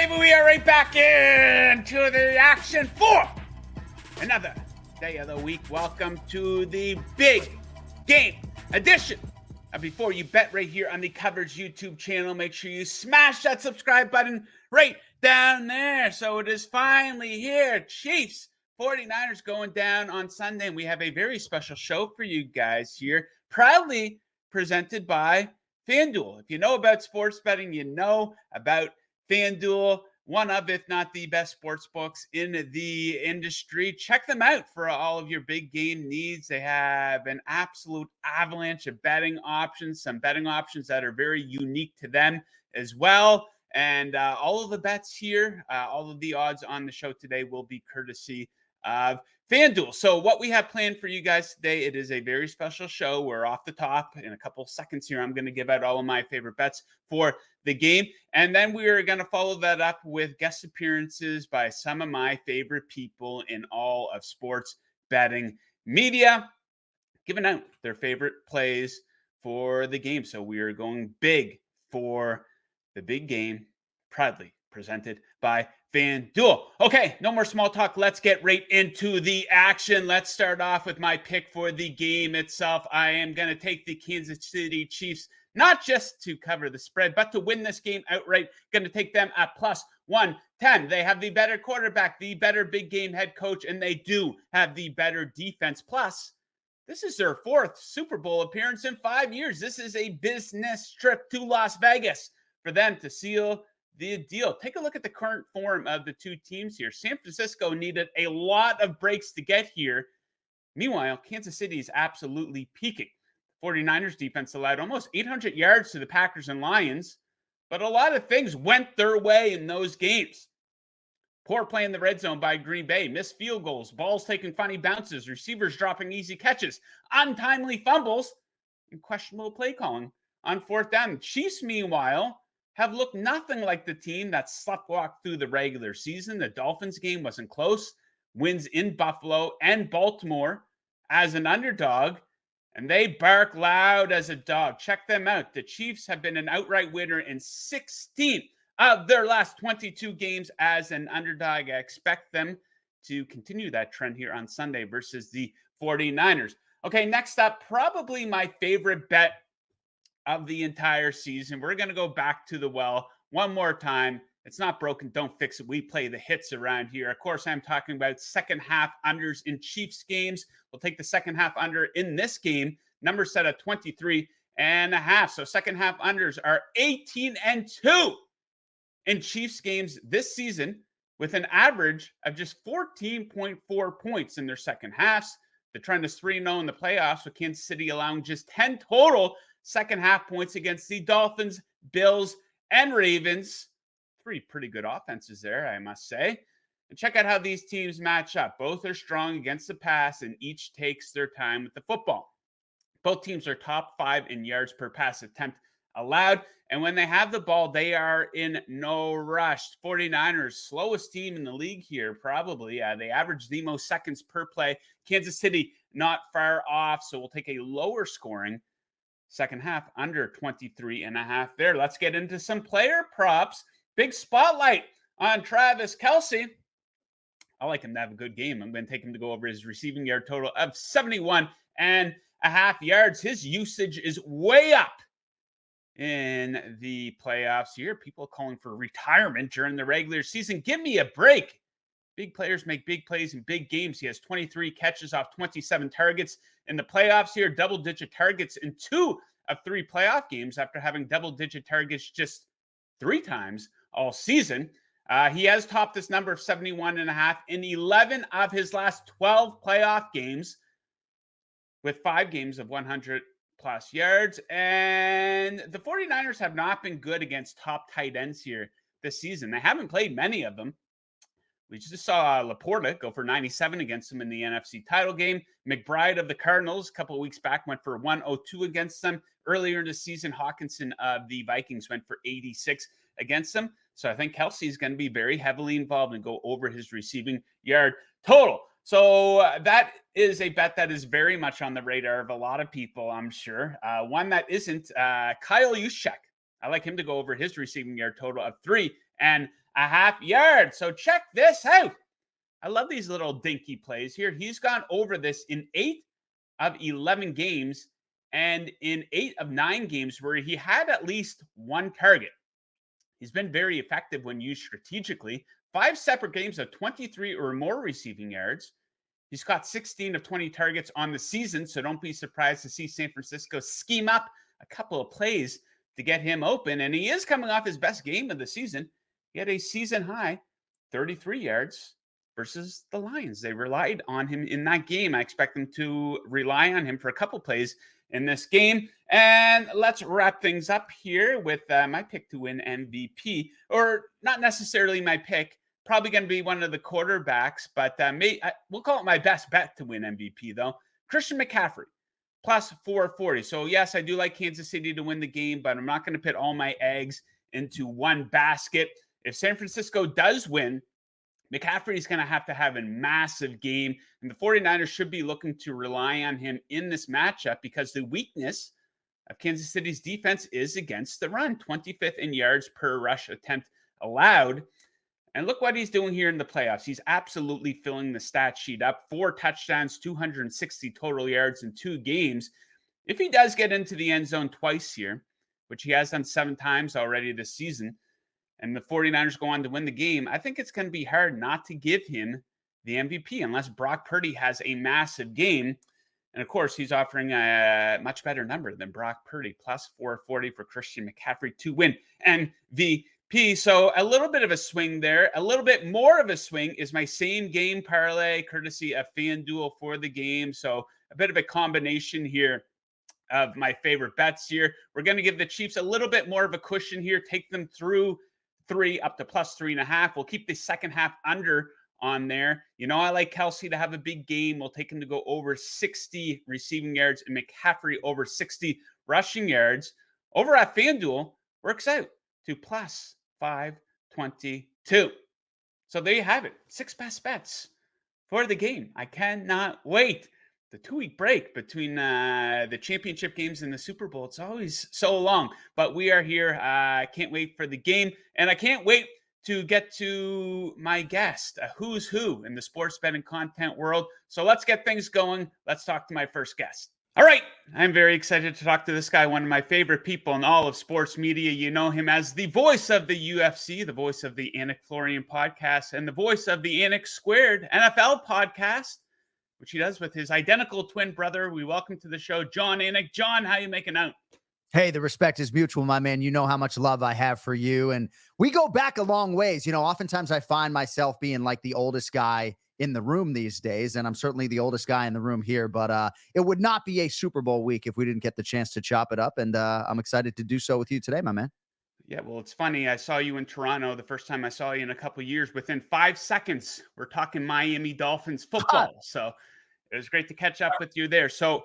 baby, we are right back into the action for another day of the week. Welcome to the big game edition of Before You Bet right here on the Coverage YouTube channel. Make sure you smash that subscribe button right down there. So it is finally here. Chiefs, 49ers going down on Sunday. And we have a very special show for you guys here. Proudly presented by Fanduel. If you know about sports betting, you know about Fanduel, one of, if not the best sports books in the industry. Check them out for all of your big game needs. They have an absolute avalanche of betting options, some betting options that are very unique to them as well. And all of the bets here, all of the odds on the show today will be courtesy of FanDuel. So what we have planned for you guys today, it is a very special show. We're off the top. In a couple seconds here, I'm going to give out all of my favorite bets for the game. And then we are going to follow that up with guest appearances by some of my favorite people in all of sports betting media, giving out their favorite plays for the game. So we are going big for the big game, proudly presented by FanDuel. Okay, no more small talk. Let's get right into the action. Let's start off with my pick for the game itself. I am going to take the Kansas City Chiefs, not just to cover the spread, but to win this game outright. Going to take them at plus 110. They have the better quarterback, the better big game head coach, and they do have the better defense. Plus, this is their fourth Super Bowl appearance in 5 years. This is a business trip to Las Vegas for them to seal the deal. Take a look at the current form of the two teams here. San Francisco needed a lot of breaks to get here. Meanwhile, Kansas City is absolutely peaking. 49ers defense allowed almost 800 yards to the Packers and Lions, but a lot of things went their way in those games. Poor play in the red zone by Green Bay, missed field goals, balls taking funny bounces, receivers dropping easy catches, untimely fumbles, and questionable play calling on fourth down. Chiefs, meanwhile, have looked nothing like the team that sleptwalked through the regular season. The Dolphins game wasn't close. Wins in Buffalo and Baltimore as an underdog, and they bark loud as a dog. Check them out. The Chiefs have been an outright winner in 16 of their last 22 games as an underdog. I expect them to continue that trend here on Sunday versus the 49ers. Okay, next up, probably my favorite bet of the entire season. We're going to go back to the well one more time. It's not broken, don't fix it. We play the hits around here. Of course, I'm talking about second half unders in Chiefs games. We'll take the second half under in this game. Number set at 23.5. So second half unders are 18-2 in Chiefs games this season, with an average of just 14.4 points in their second halves. The trend is 3-0 in the playoffs, with Kansas City allowing just 10 total second half points against the Dolphins, Bills, and Ravens. Three pretty good offenses there, I must say. And check out how these teams match up. Both are strong against the pass, and each takes their time with the football. Both teams are top 5 in yards per pass attempt allowed. And when they have the ball, they are in no rush. 49ers, slowest team in the league here, probably. They average the most seconds per play. Kansas City, not far off. So we'll take a lower scoring second half under 23.5 there. Let's get into some player props. Big spotlight on Travis Kelce. I like him to have a good game. I'm going to take him to go over his receiving yard total of 71.5 yards. His usage is way up in the playoffs here. People calling for retirement during the regular season. Give me a break. Big players make big plays in big games. He has 23 catches off 27 targets in the playoffs here, double-digit targets in 2 of 3 playoff games after having double-digit targets just 3 times all season. He has topped this number of 71.5 in 11 of his last 12 playoff games, with 5 games of 100-plus yards. And the 49ers have not been good against top tight ends here this season. They haven't played many of them. We just saw Laporta go for 97 against them in the NFC title game. McBride of the Cardinals a couple of weeks back went for 102 against them. Earlier in the season, Hawkinson of the Vikings went for 86 against them. So I think Kelce is going to be very heavily involved and go over his receiving yard total. So that is a bet that is very much on the radar of a lot of people, I'm sure. One that isn't, Kyle Juszczyk. I like him to go over his receiving yard total of 3.5 yards. So check this out. I love these little dinky plays here. He's gone over this in 8 of 11 games and in 8 of 9 games where he had at least one target. He's been very effective when used strategically. 5 separate games of 23 or more receiving yards. He's caught 16 of 20 targets on the season, so don't be surprised to see San Francisco scheme up a couple of plays to get him open. And he is coming off his best game of the season. He had a season high 33 yards versus the Lions. They relied on him in that game. I expect them to rely on him for a couple plays in this game. And let's wrap things up here with my pick to win MVP, or not necessarily my pick. Probably going to be one of the quarterbacks, but we'll call it my best bet to win MVP, though. Christian McCaffrey, plus 440. So, yes, I do like Kansas City to win the game, but I'm not going to put all my eggs into one basket. If San Francisco does win, McCaffrey is going to have a massive game, and the 49ers should be looking to rely on him in this matchup because the weakness of Kansas City's defense is against the run, 25th in yards per rush attempt allowed. And look what he's doing here in the playoffs. He's absolutely filling the stat sheet up. 4 touchdowns, 260 total yards in 2 games. If he does get into the end zone twice here, which he has done 7 times already this season, and the 49ers go on to win the game, I think it's going to be hard not to give him the MVP unless Brock Purdy has a massive game. And of course, he's offering a much better number than Brock Purdy, plus 440 for Christian McCaffrey to win MVP. So a little bit of a swing there. A little bit more of a swing is my same game parlay, courtesy of Fanduel for the game. So a bit of a combination here of my favorite bets here. We're going to give the Chiefs a little bit more of a cushion here, take them through 3 up to plus 3.5. We'll keep the second half under on there. You know, I like Kelsey to have a big game. We'll take him to go over 60 receiving yards and McCaffrey over 60 rushing yards. Over at FanDuel, works out to plus 522. So there you have it. 6 best bets for the game. I cannot wait. The 2-week break between the championship games and the Super Bowl, it's always so long. But we are here. I can't wait for the game. And I can't wait to get to my guest, a who's who in the sports betting content world. So let's get things going. Let's talk to my first guest. All right. I'm very excited to talk to this guy, one of my favorite people in all of sports media. You know him as the voice of the UFC, the voice of the Anik Florian podcast, and the voice of the Anik Squared NFL podcast, which he does with his identical twin brother. We welcome to the show, Jon Anik. Jon, how you making out? Hey, the respect is mutual, my man. You know how much love I have for you. And we go back a long ways. You know, oftentimes I find myself being like the oldest guy in the room these days. And I'm certainly the oldest guy in the room here. But it would not be a Super Bowl week if we didn't get the chance to chop it up. And I'm excited to do so with you today, my man. Yeah, well, it's funny. I saw you in Toronto the first time I saw you in a couple of years. Within 5 seconds, we're talking Miami Dolphins football. So it was great to catch up with you there. So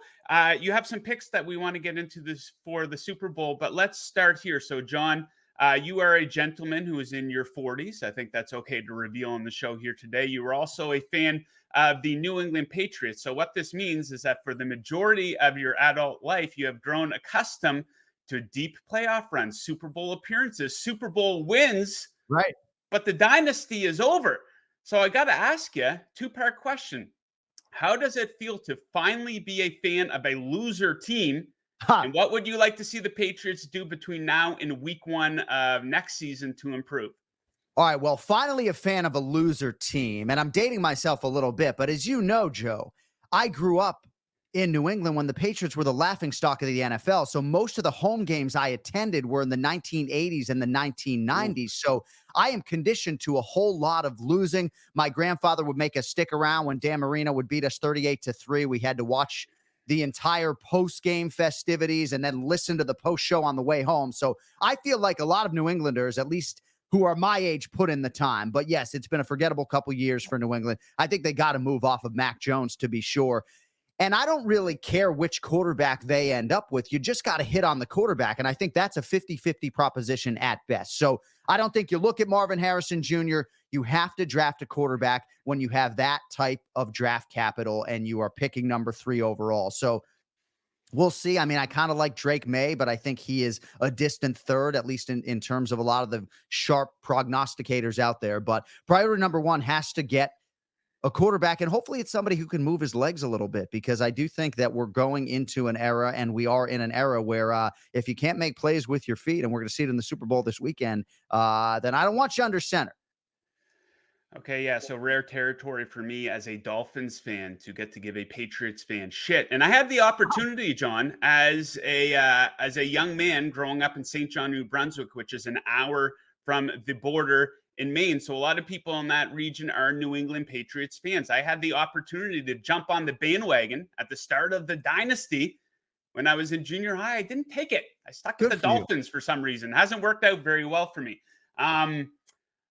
you have some picks that we want to get into this for the Super Bowl, but let's start here. So, Jon, you are a gentleman who is in your 40s. I think that's okay to reveal on the show here today. You were also a fan of the New England Patriots. So what this means is that for the majority of your adult life, you have grown accustomed to deep playoff runs, Super Bowl appearances, Super Bowl wins. Right. But the dynasty is over. So I got to ask you, 2-part question. How does it feel to finally be a fan of a loser team? And what would you like to see the Patriots do between now and week 1 of next season to improve? All right, well, finally a fan of a loser team. And I'm dating myself a little bit, but as you know, Joe, I grew up in New England when the Patriots were the laughingstock of the NFL. So most of the home games I attended were in the 1980s and the 1990s. So I am conditioned to a whole lot of losing. My grandfather would make us stick around when Dan Marino would beat us 38-3. We had to watch the entire post-game festivities and then listen to the post show on the way home. So I feel like a lot of New Englanders, at least who are my age, put in the time. But yes, it's been a forgettable couple years for New England. I think they got to move off of Mac Jones to be sure. And I don't really care which quarterback they end up with. You just got to hit on the quarterback. And I think that's a 50-50 proposition at best. So I don't think you look at Marvin Harrison Jr. You have to draft a quarterback when you have that type of draft capital and you are picking number 3 overall. So We'll see. I mean, I kind of like Drake May, but I think he is a distant third, at least in terms of a lot of the sharp prognosticators out there. But priority number one has to get a quarterback, and hopefully it's somebody who can move his legs a little bit, because I do think that we're going into an era, and we are in an era where if you can't make plays with your feet, and we're going to see it in the Super Bowl this weekend, then I don't want you under center. Okay, yeah, so rare territory for me as a Dolphins fan to get to give a Patriots fan shit. And I had the opportunity, John, as a young man growing up in St. John, New Brunswick, which is an hour from the border in Maine. So a lot of people in that region are New England Patriots fans. I had the opportunity to jump on the bandwagon at the start of the dynasty when I was in junior high. I didn't take it. I stuck with the Dolphins for some reason. It hasn't worked out very well for me.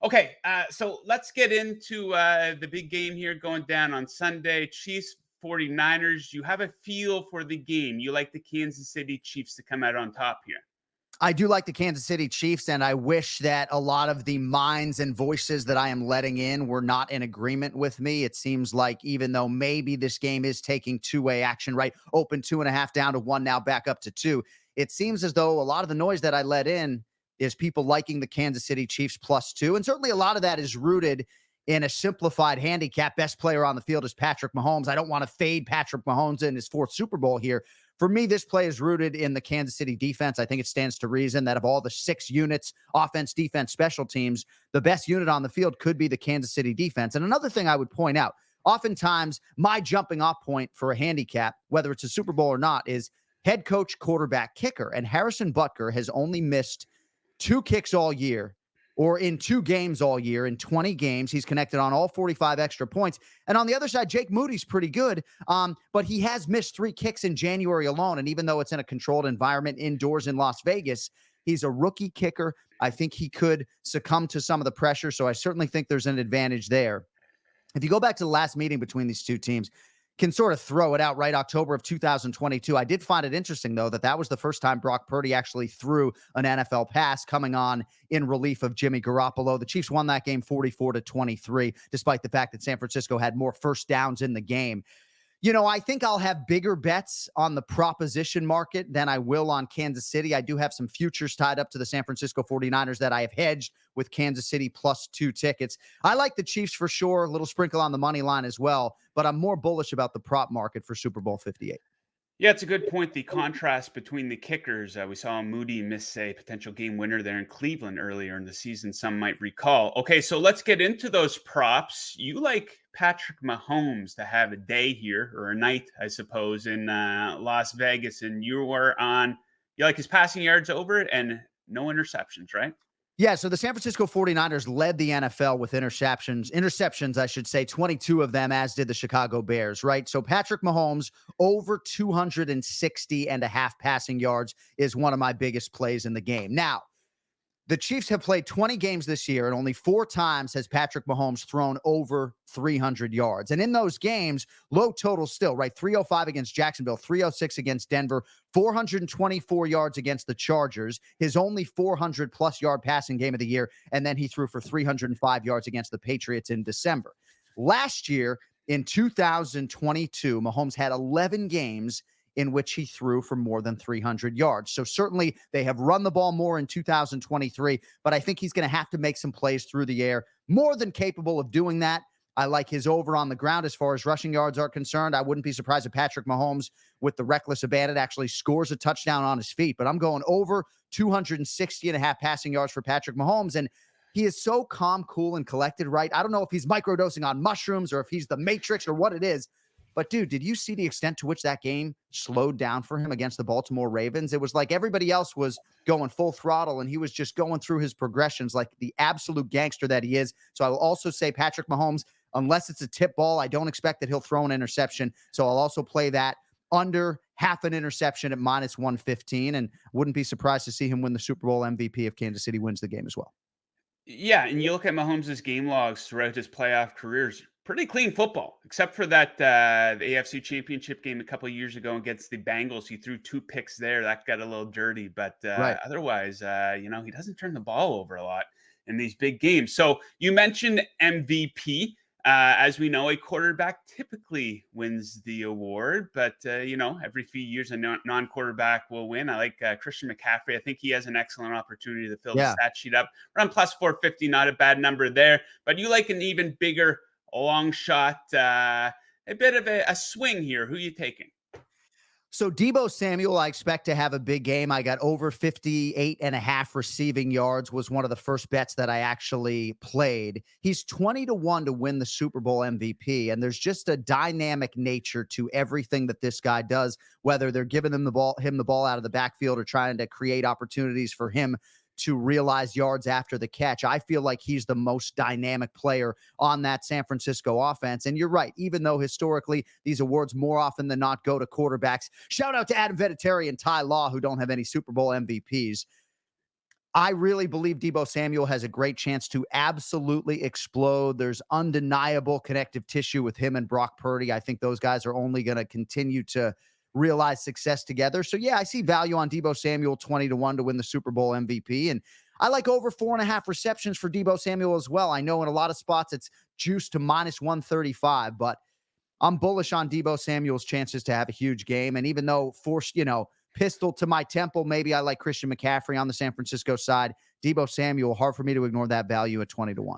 Okay, so let's get into the big game here going down on Sunday. Chiefs 49ers. You have a feel for the game. You like the Kansas City Chiefs to come out on top here. I do like the Kansas City Chiefs, and I wish that a lot of the minds and voices that I am letting in were not in agreement with me. It seems like even though maybe this game is taking two-way action, right? Open 2.5 down to 1, now back up to 2. It seems as though a lot of the noise that I let in is people liking the Kansas City Chiefs +2. And certainly a lot of that is rooted in a simplified handicap. Best player on the field is Patrick Mahomes. I don't want to fade Patrick Mahomes in his 4th Super Bowl here. For me, this play is rooted in the Kansas City defense. I think it stands to reason that of all the 6 units, offense, defense, special teams, the best unit on the field could be the Kansas City defense. And another thing I would point out, oftentimes my jumping off point for a handicap, whether it's a Super Bowl or not, is head coach, quarterback, kicker. And Harrison Butker has only missed 2 kicks all year, or in 2 games all year. In 20 games, he's connected on all 45 extra points. And on the other side, Jake Moody's pretty good, but he has missed 3 kicks in January alone. And even though it's in a controlled environment indoors in Las Vegas, he's a rookie kicker. I think he could succumb to some of the pressure, so I certainly think there's an advantage there. If you go back to the last meeting between these two teams, can sort of throw it out, right? October of 2022. I did find it interesting, though, that was the first time Brock Purdy actually threw an NFL pass, coming on in relief of Jimmy Garoppolo. The Chiefs won that game 44-23, despite the fact that San Francisco had more first downs in the game. You know, I think I'll have bigger bets on the proposition market than I will on Kansas City. I do have some futures tied up to the San Francisco 49ers that I have hedged with Kansas City +2 tickets. I like the Chiefs for sure, a little sprinkle on the money line as well, but I'm more bullish about the prop market for Super Bowl 58. Yeah, it's a good point. The contrast between the kickers. We saw Moody miss a potential game winner there in Cleveland earlier in the season, some might recall. Okay, so let's get into those props. You like Patrick Mahomes to have a day here, or a night, I suppose, in Las Vegas, and you like his passing yards over and no interceptions, right? Yeah, so the San Francisco 49ers led the NFL with interceptions, I should say, 22 of them, as did the Chicago Bears, right? So Patrick Mahomes, over 260.5 passing yards is one of my biggest plays in the game. Now, the Chiefs have played 20 games this year, and only 4 times has Patrick Mahomes thrown over 300 yards. And in those games, low total still, right? 305 against Jacksonville, 306 against Denver, 424 yards against the Chargers, his only 400-plus yard passing game of the year, and then he threw for 305 yards against the Patriots in December. Last year, in 2022, Mahomes had 11 games in which he threw for more than 300 yards. So certainly they have run the ball more in 2023, but I think he's going to have to make some plays through the air, more than capable of doing that. I like his over on the ground as far as rushing yards are concerned. I wouldn't be surprised if Patrick Mahomes, with the reckless abandon, actually scores a touchdown on his feet, but I'm going over 260.5 passing yards for Patrick Mahomes. And he is so calm, cool, and collected, right? I don't know if he's microdosing on mushrooms or if he's the Matrix or what it is. But, dude, did you see the extent to which that game slowed down for him against the Baltimore Ravens? It was like everybody else was going full throttle, and he was just going through his progressions like the absolute gangster that he is. So I will also say Patrick Mahomes, unless it's a tip ball, I don't expect that he'll throw an interception. So I'll also play that under half an interception at -115, and wouldn't be surprised to see him win the Super Bowl MVP if Kansas City wins the game as well. Yeah, and you look at Mahomes' game logs throughout his playoff careers, pretty clean football, except for that the AFC Championship game a couple of years ago against the Bengals. He threw 2 picks there. That got a little dirty, but Right. otherwise, he doesn't turn the ball over a lot in these big games. So you mentioned MVP. As we know, a quarterback typically wins the award, but every few years a non-quarterback will win. I like Christian McCaffrey. I think he has an excellent opportunity to fill the Yeah. stat sheet up. Around plus 450, not a bad number there. But you like an even bigger long shot, a bit of a swing here. Who you taking? So Deebo Samuel, I expect to have a big game. I got over 58.5 receiving yards, was one of the first bets that I actually played. He's 20-1 to win the Super Bowl MVP. And there's just a dynamic nature to everything that this guy does, whether they're giving him the ball out of the backfield or trying to create opportunities for him to realize yards after the catch. I feel like he's the most dynamic player on that San Francisco offense. And you're right, even though historically these awards more often than not go to quarterbacks. Shout out to Adam Vinatieri and Ty Law, who don't have any Super Bowl MVPs. I really believe Deebo Samuel has a great chance to absolutely explode. There's undeniable connective tissue with him and Brock Purdy. I think those guys are only going to continue to realize success together. So yeah, I see value on Deebo Samuel 20-1 to win the Super Bowl MVP. And I like over 4.5 receptions for Deebo Samuel as well. I know in a lot of spots it's juiced to minus 135, but I'm bullish on Deebo Samuel's chances to have a huge game. And even though pistol to my temple, maybe I like Christian McCaffrey on the San Francisco side. Deebo Samuel, hard for me to ignore that value at 20-1.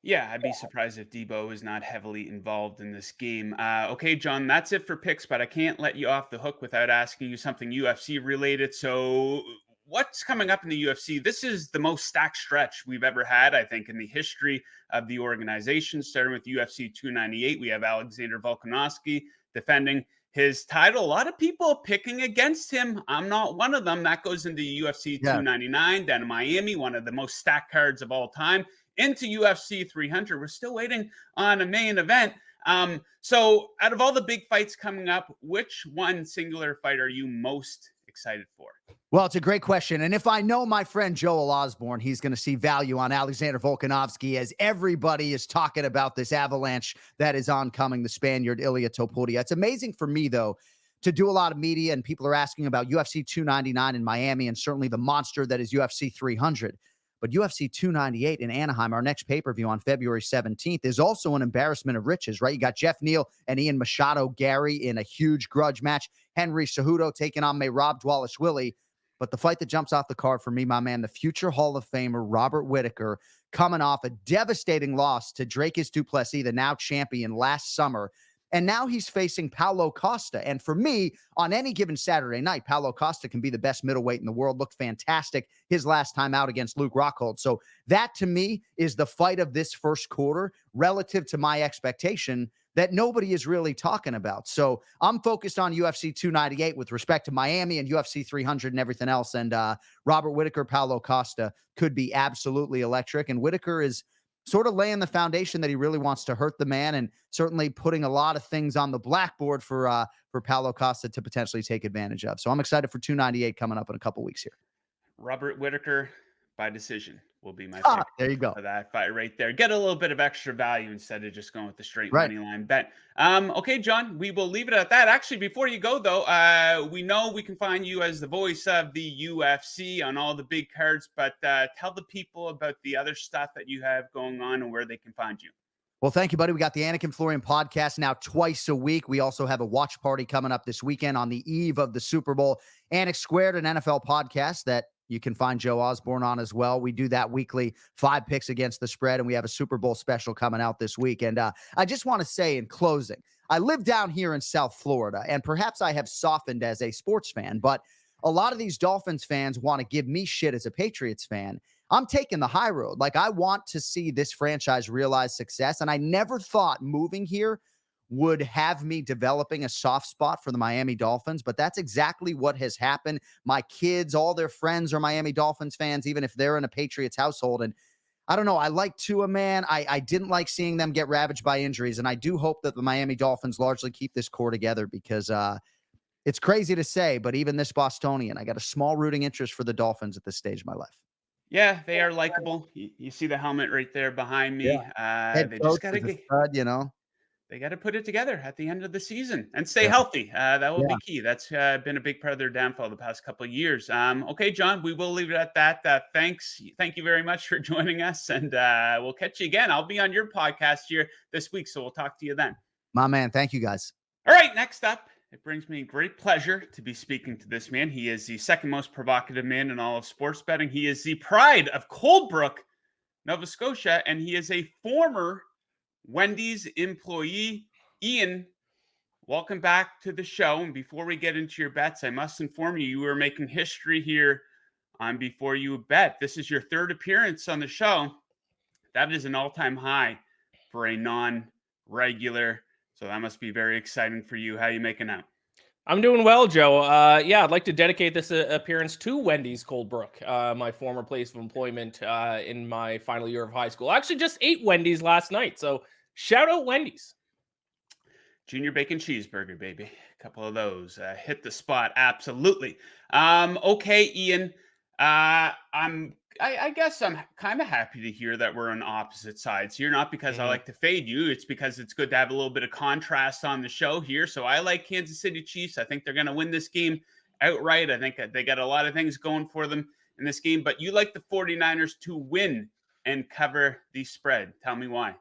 Yeah, I'd be surprised if Debo is not heavily involved in this game. Okay, John, that's it for picks, but I can't let you off the hook without asking you something UFC related. So, what's coming up in the UFC? This is the most stacked stretch we've ever had, I think, in the history of the organization. Starting with UFC 298, we have Alexander Volkanovski defending his title. A lot of people picking against him. I'm not one of them. That goes into UFC 299 down in Miami, one of the most stacked cards of all time. Into UFC 300. We're still waiting on a main event. So out of all the big fights coming up, which one singular fight are you most excited for? Well, it's a great question. And if I know my friend Joe Osborne, he's going to see value on Alexander Volkanovski, as everybody is talking about this avalanche that is oncoming, the Spaniard Ilia Topuria. It's amazing for me, though, to do a lot of media, and people are asking about UFC 299 in Miami and certainly the monster that is UFC 300. But UFC 298 in Anaheim, our next pay-per-view on February 17th, is also an embarrassment of riches, right? You got Jeff Neal and Ian Machado Gary in a huge grudge match. Henry Cejudo taking on Merab Dvalishvili. But the fight that jumps off the card for me, my man, the future Hall of Famer Robert Whittaker, coming off a devastating loss to Dricus du Plessis, the now champion, last summer. And now he's facing Paulo Costa. And for me, on any given Saturday night, Paulo Costa can be the best middleweight in the world. Looked fantastic his last time out against Luke Rockhold. So that, to me, is the fight of this first quarter relative to my expectation that nobody is really talking about. So I'm focused on UFC 298 with respect to Miami and UFC 300 and everything else. And Robert Whittaker, Paulo Costa could be absolutely electric. And Whittaker is sort of laying the foundation that he really wants to hurt the man, and certainly putting a lot of things on the blackboard for Paulo Costa to potentially take advantage of. So I'm excited for 298 coming up in a couple weeks here. Robert Whittaker by decision will be my pick. There you go. For that fight right there. Get a little bit of extra value instead of just going with the straight Right. money line bet. Okay, John, we will leave it at that. Actually, before you go, though, we know we can find you as the voice of the UFC on all the big cards, but tell the people about the other stuff that you have going on and where they can find you. Well, thank you, buddy. We got the Anik and Florian podcast now twice a week. We also have a watch party coming up this weekend on the eve of the Super Bowl. Anik Squared, an NFL podcast that you can find Joe Osborne on as well. We do that weekly, 5 picks against the spread, and we have a Super Bowl special coming out this week. And I just want to say in closing, I live down here in South Florida, and perhaps I have softened as a sports fan, but a lot of these Dolphins fans want to give me shit as a Patriots fan. I'm taking the high road. Like, I want to see this franchise realize success, and I never thought moving here would have me developing a soft spot for the Miami Dolphins, but that's exactly what has happened. My kids, all their friends are Miami Dolphins fans, even if they're in a Patriots household. And I don't know, I like Tua, man. I didn't like seeing them get ravaged by injuries, and I do hope that the Miami Dolphins largely keep this core together, because it's crazy to say, but even this Bostonian, I got a small rooting interest for the Dolphins at this stage of my life. Yeah, they are likable. You see the helmet right there behind me. Head They coach just got to is a get. stud, they got to put it together at the end of the season and stay healthy. That will be key. That's been a big part of their downfall the past couple of years. Okay, John, we will leave it at that. Thank you very much for joining us, and we'll catch you again. I'll be on your podcast here this week, so we'll talk to you then. My man, thank you guys. All right, next up, it brings me great pleasure to be speaking to this man. He is the second most provocative man in all of sports betting. He is the pride of Coldbrook, Nova Scotia, and he is a former Wendy's employee. Iain, welcome back to the show. And before we get into your bets, I must inform you, you were making history here on Before You Bet. This is your third appearance on the show. That is an all-time high for a non-regular. So that must be very exciting for you. How are you making out? I'm doing well, Joe. Yeah, I'd like to dedicate this appearance to Wendy's Coldbrook, my former place of employment in my final year of high school. I actually just ate Wendy's last night, so shout out Wendy's. Junior bacon cheeseburger, baby. A couple of those. Hit the spot, absolutely. Okay, Iain. I guess I'm kind of happy to hear that we're on opposite sides here. Not because I like to fade you. It's because it's good to have a little bit of contrast on the show here. So I like Kansas City Chiefs. I think they're going to win this game outright. I think they got a lot of things going for them in this game. But you like the 49ers to win and cover the spread. Tell me why.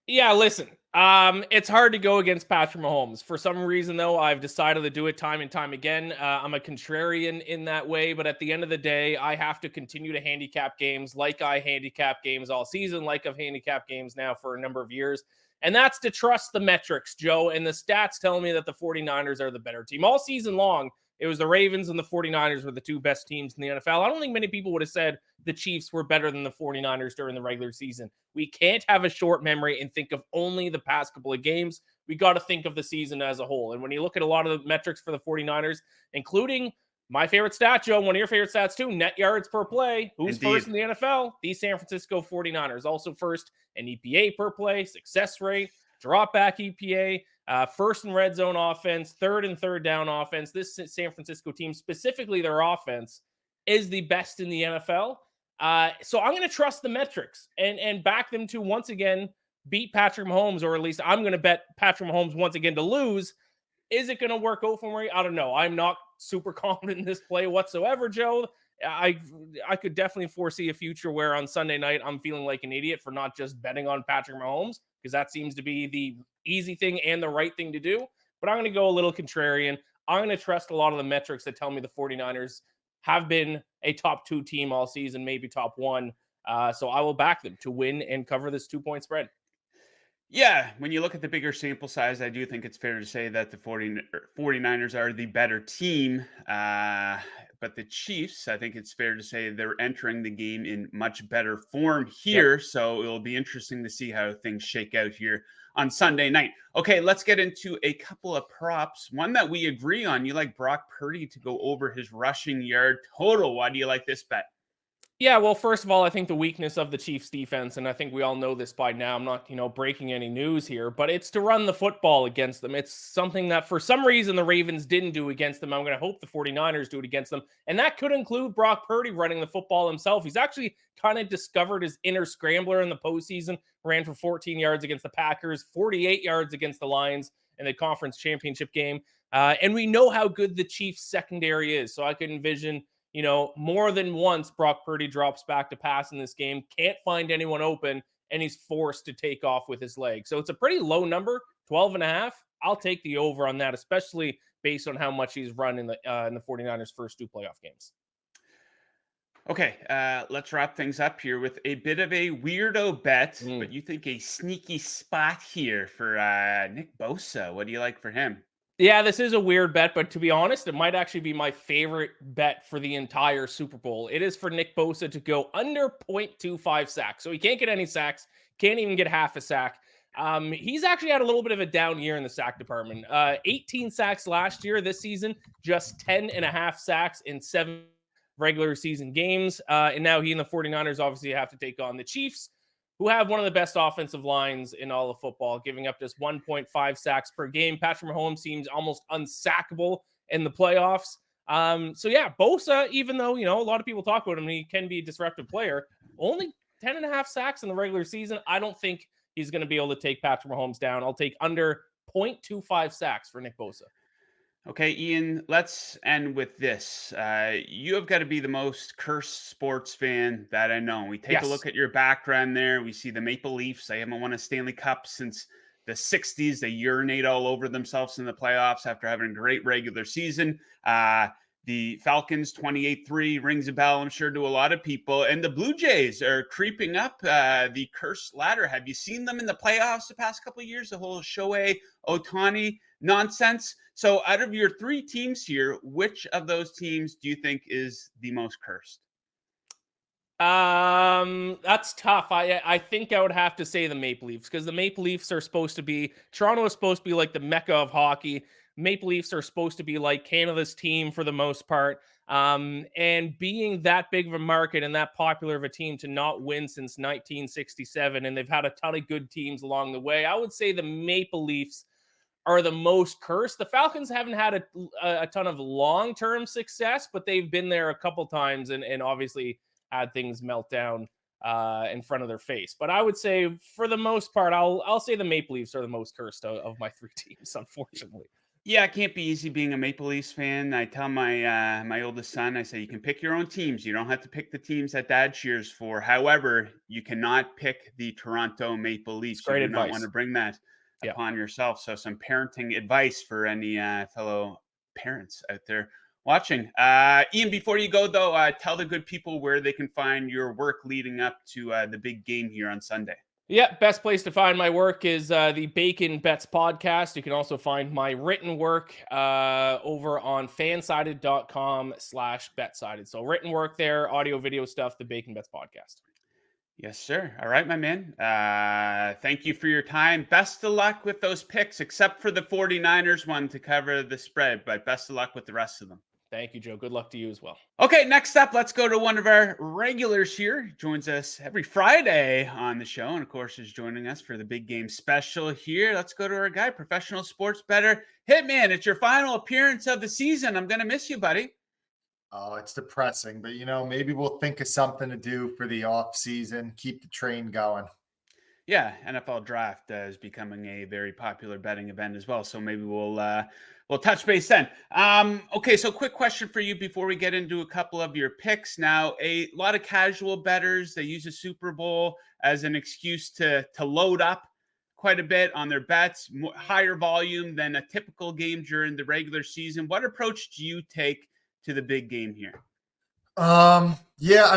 Yeah, listen. It's hard to go against Patrick Mahomes. For some reason, though, I've decided to do it time and time again. I'm a contrarian in that way, but at the end of the day, I have to continue to handicap games like I handicap games all season, like I've handicapped games now for a number of years. And that's to trust the metrics, Joe. And the stats tell me that the 49ers are the better team. All season long, it was the Ravens and the 49ers were the two best teams in the NFL. I don't think many people would have said the Chiefs were better than the 49ers during the regular season. We can't have a short memory and think of only the past couple of games. We got to think of the season as a whole. And when you look at a lot of the metrics for the 49ers, including my favorite stat, Joe, one of your favorite stats too, net yards per play. Who's first in the NFL? The San Francisco 49ers. Also first in EPA per play, success rate, drop back EPA, first in red zone offense, third and third down offense. This San Francisco team, specifically their offense, is the best in the NFL. So I'm going to trust the metrics and back them to once again beat Patrick Mahomes, or at least I'm going to bet Patrick Mahomes once again to lose. Is it going to work out for me? I don't know. I'm not super confident in this play whatsoever, Joe. I could definitely foresee a future where on Sunday night I'm feeling like an idiot for not just betting on Patrick Mahomes, because that seems to be the easy thing and the right thing to do. But I'm going to go a little contrarian. I'm going to trust a lot of the metrics that tell me the 49ers have been a top 2 team all season, maybe top 1. So I will back them to win and cover this 2-point spread. Yeah, when you look at the bigger sample size, I do think it's fair to say that the 49ers are the better team. But the Chiefs, I think it's fair to say they're entering the game in much better form here. Yep. So it'll be interesting to see how things shake out here on Sunday night. Okay, let's get into a couple of props. One that we agree on. You like Brock Purdy to go over his rushing yard total. Why do you like this bet? Yeah, well, first of all, I think the weakness of the Chiefs defense, and I think we all know this by now, I'm not, breaking any news here, but it's to run the football against them. It's something that for some reason the Ravens didn't do against them. I'm going to hope the 49ers do it against them. And that could include Brock Purdy running the football himself. He's actually kind of discovered his inner scrambler in the postseason, ran for 14 yards against the Packers, 48 yards against the Lions in the conference championship game. And we know how good the Chiefs secondary is. So I could envision more than once Brock Purdy drops back to pass in this game, can't find anyone open, and he's forced to take off with his leg. So it's a pretty low number, 12.5. I'll take the over on that, especially based on how much he's run in the 49ers' first 2 playoff games. Okay, let's wrap things up here with a bit of a weirdo bet, but you think a sneaky spot here for Nick Bosa. What do you like for him? Yeah, this is a weird bet, but to be honest, it might actually be my favorite bet for the entire Super Bowl. It is for Nick Bosa to go under 0.25 sacks. So he can't get any sacks, can't even get half a sack. He's actually had a little bit of a down year in the sack department. 18 sacks last year. This season, just 10.5 sacks in 7 regular season games. And now he and the 49ers obviously have to take on the Chiefs, who have one of the best offensive lines in all of football, giving up just 1.5 sacks per game. Patrick Mahomes seems almost unsackable in the playoffs. So yeah, Bosa, even though, a lot of people talk about him, he can be a disruptive player, only 10.5 sacks in the regular season. I don't think he's going to be able to take Patrick Mahomes down. I'll take under 0.25 sacks for Nick Bosa. Okay, Ian, let's end with this. You have got to be the most cursed sports fan that I know. We take a look at your background there. We see the Maple Leafs. They haven't won a Stanley Cup since the 60s. They urinate all over themselves in the playoffs after having a great regular season. The Falcons 28-3 rings a bell, I'm sure, to a lot of people. And the Blue Jays are creeping up the cursed ladder. Have you seen them in the playoffs the past couple of years? The whole Shohei Ohtani nonsense. So out of your three teams here, which of those teams do you think is the most cursed? That's tough. I think I would have to say the Maple Leafs, because the Maple Leafs are supposed to be, Toronto is supposed to be like the mecca of hockey. Maple Leafs are supposed to be like Canada's team for the most part. And being that big of a market and that popular of a team to not win since 1967, and they've had a ton of good teams along the way, I would say the Maple Leafs are the most cursed. The Falcons haven't had a ton of long-term success, but they've been there a couple times and obviously had things melt down in front of their face. But I would say, for the most part, I'll say the Maple Leafs are the most cursed of my three teams, unfortunately. Yeah, it can't be easy being a Maple Leafs fan. I tell my my oldest son, I say, you can pick your own teams. You don't have to pick the teams that Dad cheers for. However, you cannot pick the Toronto Maple Leafs. Great you do advice. not want to bring that upon yourself. So some parenting advice for any fellow parents out there watching. Ian, before you go, though, tell the good people where they can find your work leading up to the big game here on Sunday. Yeah, best place to find my work is the Bacon Bets podcast. You can also find my written work over on fansided.com/betsided. So written work there, audio, video stuff, the Bacon Bets podcast. Yes, sir. All right, my man. Thank you for your time. Best of luck with those picks, except for the 49ers one to cover the spread, but best of luck with the rest of them. Thank you, Joe. Good luck to you as well. Okay, next up, let's go to one of our regulars here. He joins us every Friday on the show, and of course is joining us for the big game special here. Let's go to our guy, professional sports bettor, Hitman. It's your final appearance of the season. I'm going to miss you, buddy. Oh, it's depressing, but maybe we'll think of something to do for the off season, keep the train going. Yeah, NFL draft is becoming a very popular betting event as well. So maybe we'll touch base then. Okay, so quick question for you before we get into a couple of your picks. Now, a lot of casual bettors, they use a Super Bowl as an excuse to load up quite a bit on their bets, higher volume than a typical game during the regular season. What approach do you take to the big game here? Yeah,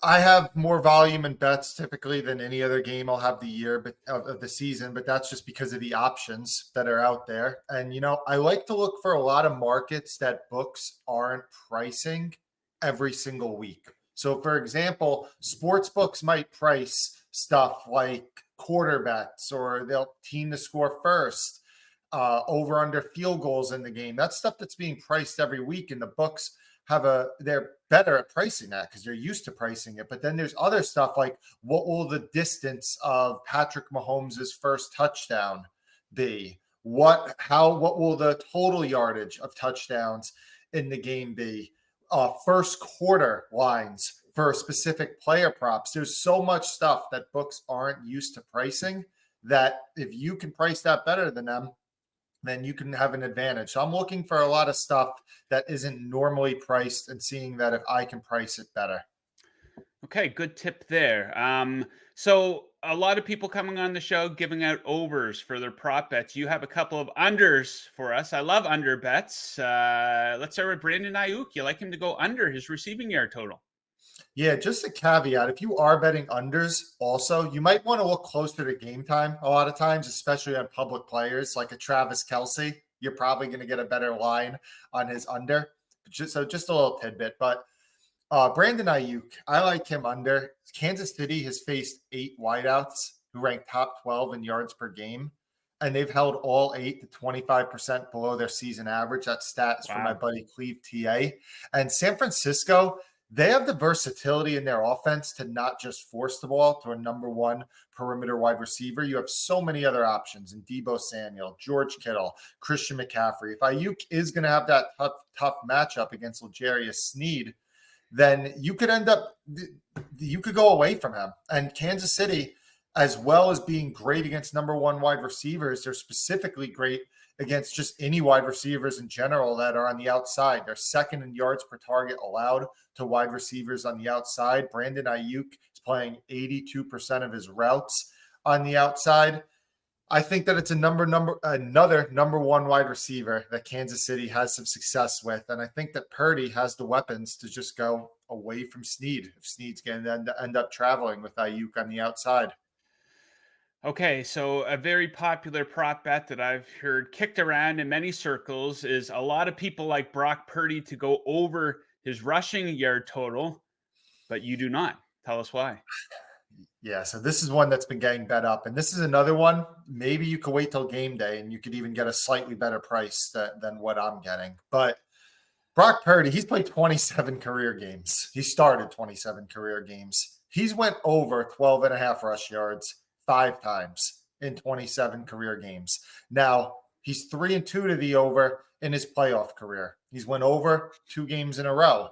I have more volume in bets typically than any other game I'll have the year of the season, but that's just because of the options that are out there. And, I like to look for a lot of markets that books aren't pricing every single week. So, for example, sports books might price stuff like quarterbacks, or they'll team to score first, over under field goals in the game. That's stuff that's being priced every week, and the books they're better at pricing that because they're used to pricing it. But then there's other stuff like, what will the distance of Patrick Mahomes' first touchdown be? What will the total yardage of touchdowns in the game be? First quarter lines for specific player props. There's so much stuff that books aren't used to pricing that if you can price that better than them, then you can have an advantage. So I'm looking for a lot of stuff that isn't normally priced and seeing that if I can price it better. Okay, good tip there. So a lot of people coming on the show giving out overs for their prop bets. You have a couple of unders for us. I love under bets. Let's start with Brandon Aiyuk. You like him to go under his receiving yard total? Yeah, just a caveat. If you are betting unders also, you might want to look closer to game time a lot of times, especially on public players like a Travis Kelce. You're probably going to get a better line on his under. Just a little tidbit. But Brandon Aiyuk, I like him under. Kansas City has faced 8 wideouts who rank top 12 in yards per game, and they've held all 8 to 25% below their season average. That stat is from my buddy Cleve TA. And San Francisco, they have the versatility in their offense to not just force the ball to a number 1 perimeter wide receiver. You have so many other options in Deebo Samuel, George Kittle, Christian McCaffrey. If Aiyuk is going to have that tough matchup against L'Jarius Sneed, then you could go away from him. And Kansas City, as well as being great against number one wide receivers, they're specifically great against just any wide receivers in general that are on the outside. They're second in yards per target allowed to wide receivers on the outside. Brandon Aiyuk is playing 82% of his routes on the outside. I think that it's another number one wide receiver that Kansas City has some success with. And I think that Purdy has the weapons to just go away from Snead if Snead's going to end up traveling with Aiyuk on the outside. Okay, so a very popular prop bet that I've heard kicked around in many circles is a lot of people like Brock Purdy to go over his rushing yard total, but you do not. Tell us why. Yeah, so this is one that's been getting bet up. And this is another one. Maybe you could wait till game day and you could even get a slightly better price than what I'm getting. But Brock Purdy, he's played 27 career games. He started 27 career games. He's went over 12 and a half rush yards 5 times in 27 career games. Now, he's 3-2 to the over in his playoff career. He's went over 2 games in a row.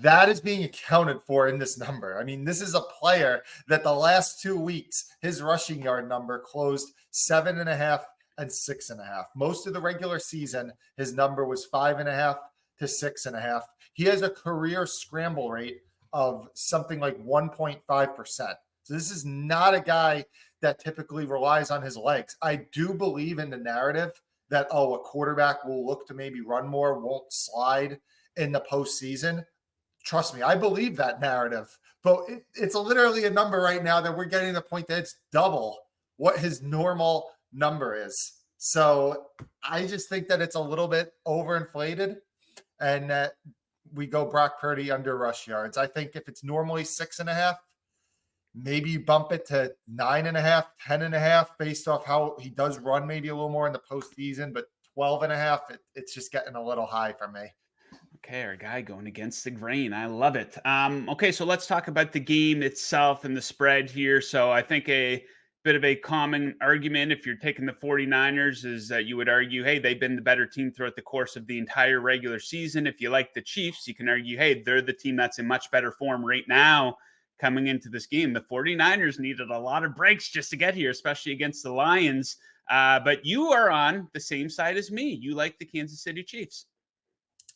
That is being accounted for in this number. I mean, this is a player that the last 2 weeks, his rushing yard number closed 7.5 and 6.5. Most of the regular season, his number was 5.5 to 6.5. He has a career scramble rate of something like 1.5%. So this is not a guy that typically relies on his legs. I do believe in the narrative that, a quarterback will look to maybe run more, won't slide in the postseason. Trust me, I believe that narrative. But it's literally a number right now that we're getting to the point that it's double what his normal number is. So I just think that it's a little bit overinflated and that we go Brock Purdy under rush yards. I think if it's normally 6.5, maybe you bump it to 9.5, 10.5 based off how he does run maybe a little more in the postseason, but 12.5, it's just getting a little high for me. Okay, our guy going against the grain. I love it. Okay, so let's talk about the game itself and the spread here. So I think a bit of a common argument if you're taking the 49ers is that you would argue, hey, they've been the better team throughout the course of the entire regular season. If you like the Chiefs, you can argue, hey, they're the team that's in much better form right now coming into this game. The 49ers needed a lot of breaks just to get here, especially against the Lions. But you are on the same side as me. You like the Kansas City Chiefs.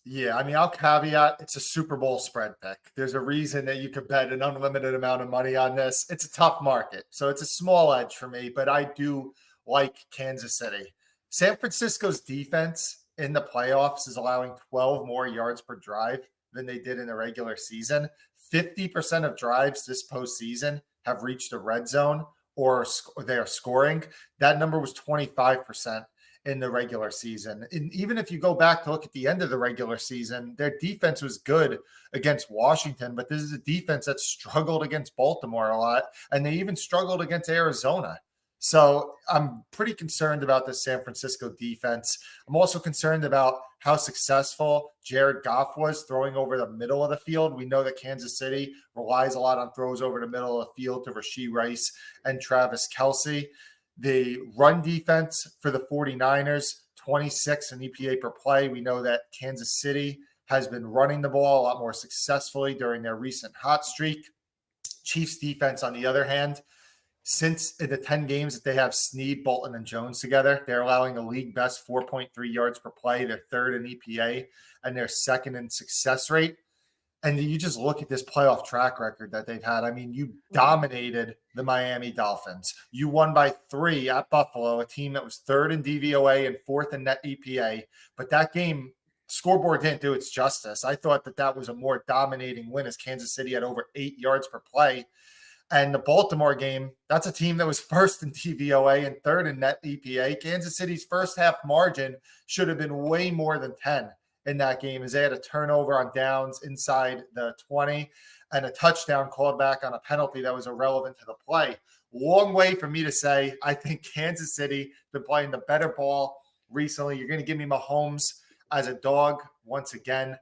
Yeah, I mean, I'll caveat it's a Super Bowl spread pick. There's a reason that you could bet an unlimited amount of money on this. It's a tough market, so it's a small edge for me, but I do like Kansas City. San Francisco's defense in the playoffs is allowing 12 more yards per drive than they did in the regular season. 50% of drives this postseason have reached the red zone or they are scoring. That number was 25% in the regular season. And even if you go back to look at the end of the regular season, their defense was good against Washington, but this is a defense that struggled against Baltimore a lot, and they even struggled against Arizona. So I'm pretty concerned about the San Francisco defense. I'm also concerned about how successful Jared Goff was throwing over the middle of the field. We know that Kansas City relies a lot on throws over the middle of the field to Rashee Rice and Travis Kelce. The run defense for the 49ers, 26 in EPA per play. We know that Kansas City has been running the ball a lot more successfully during their recent hot streak. Chiefs defense, on the other hand, since in the 10 games that they have Snead, Bolton, and Jones together, they're allowing the league best 4.3 yards per play. They're third in EPA, and they're second in success rate. And you just look at this playoff track record that they've had. I mean, you dominated the Miami Dolphins. You won by 3 at Buffalo, a team that was third in DVOA and fourth in net EPA. But that game, scoreboard didn't do its justice. I thought that was a more dominating win as Kansas City had over 8 yards per play. And the Baltimore game, that's a team that was first in DVOA and third in net EPA. Kansas City's first half margin should have been way more than 10 in that game, as they had a turnover on downs inside the 20 and a touchdown called back on a penalty that was irrelevant to the play. Long way for me to say I think Kansas City been playing the better ball recently. You're going to give me Mahomes as a dog once again.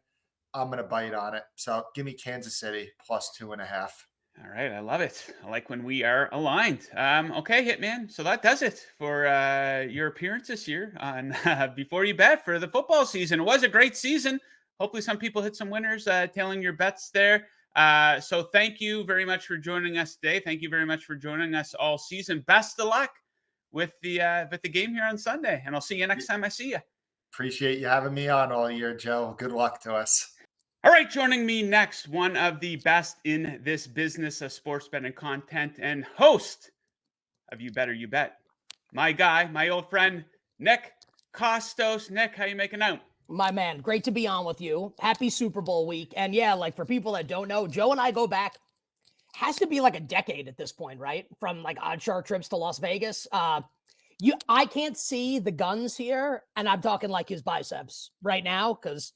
I'm going to bite on it. So give me Kansas City plus 2.5. All right, I love it. I like when we are aligned. Okay, Hitman. So that does it for your appearance this year on Before You Bet for the football season. It was a great season. Hopefully some people hit some winners tailing your bets there. So thank you very much for joining us today. Thank you very much for joining us all season. Best of luck with the game here on Sunday, and I'll see you next time I see you. Appreciate you having me on all year, Joe. Good luck to us. All right, joining me next, one of the best in this business of sports betting content and host of You Better You Bet, my guy, my old friend, Nick Kostos. Nick, how you making out? My man, great to be on with you. Happy Super Bowl week. And yeah, like for people that don't know, Joe and I go back, has to be like a decade at this point, right? From like odd shark trips to Las Vegas. I can't see the guns here, and I'm talking like his biceps right now, because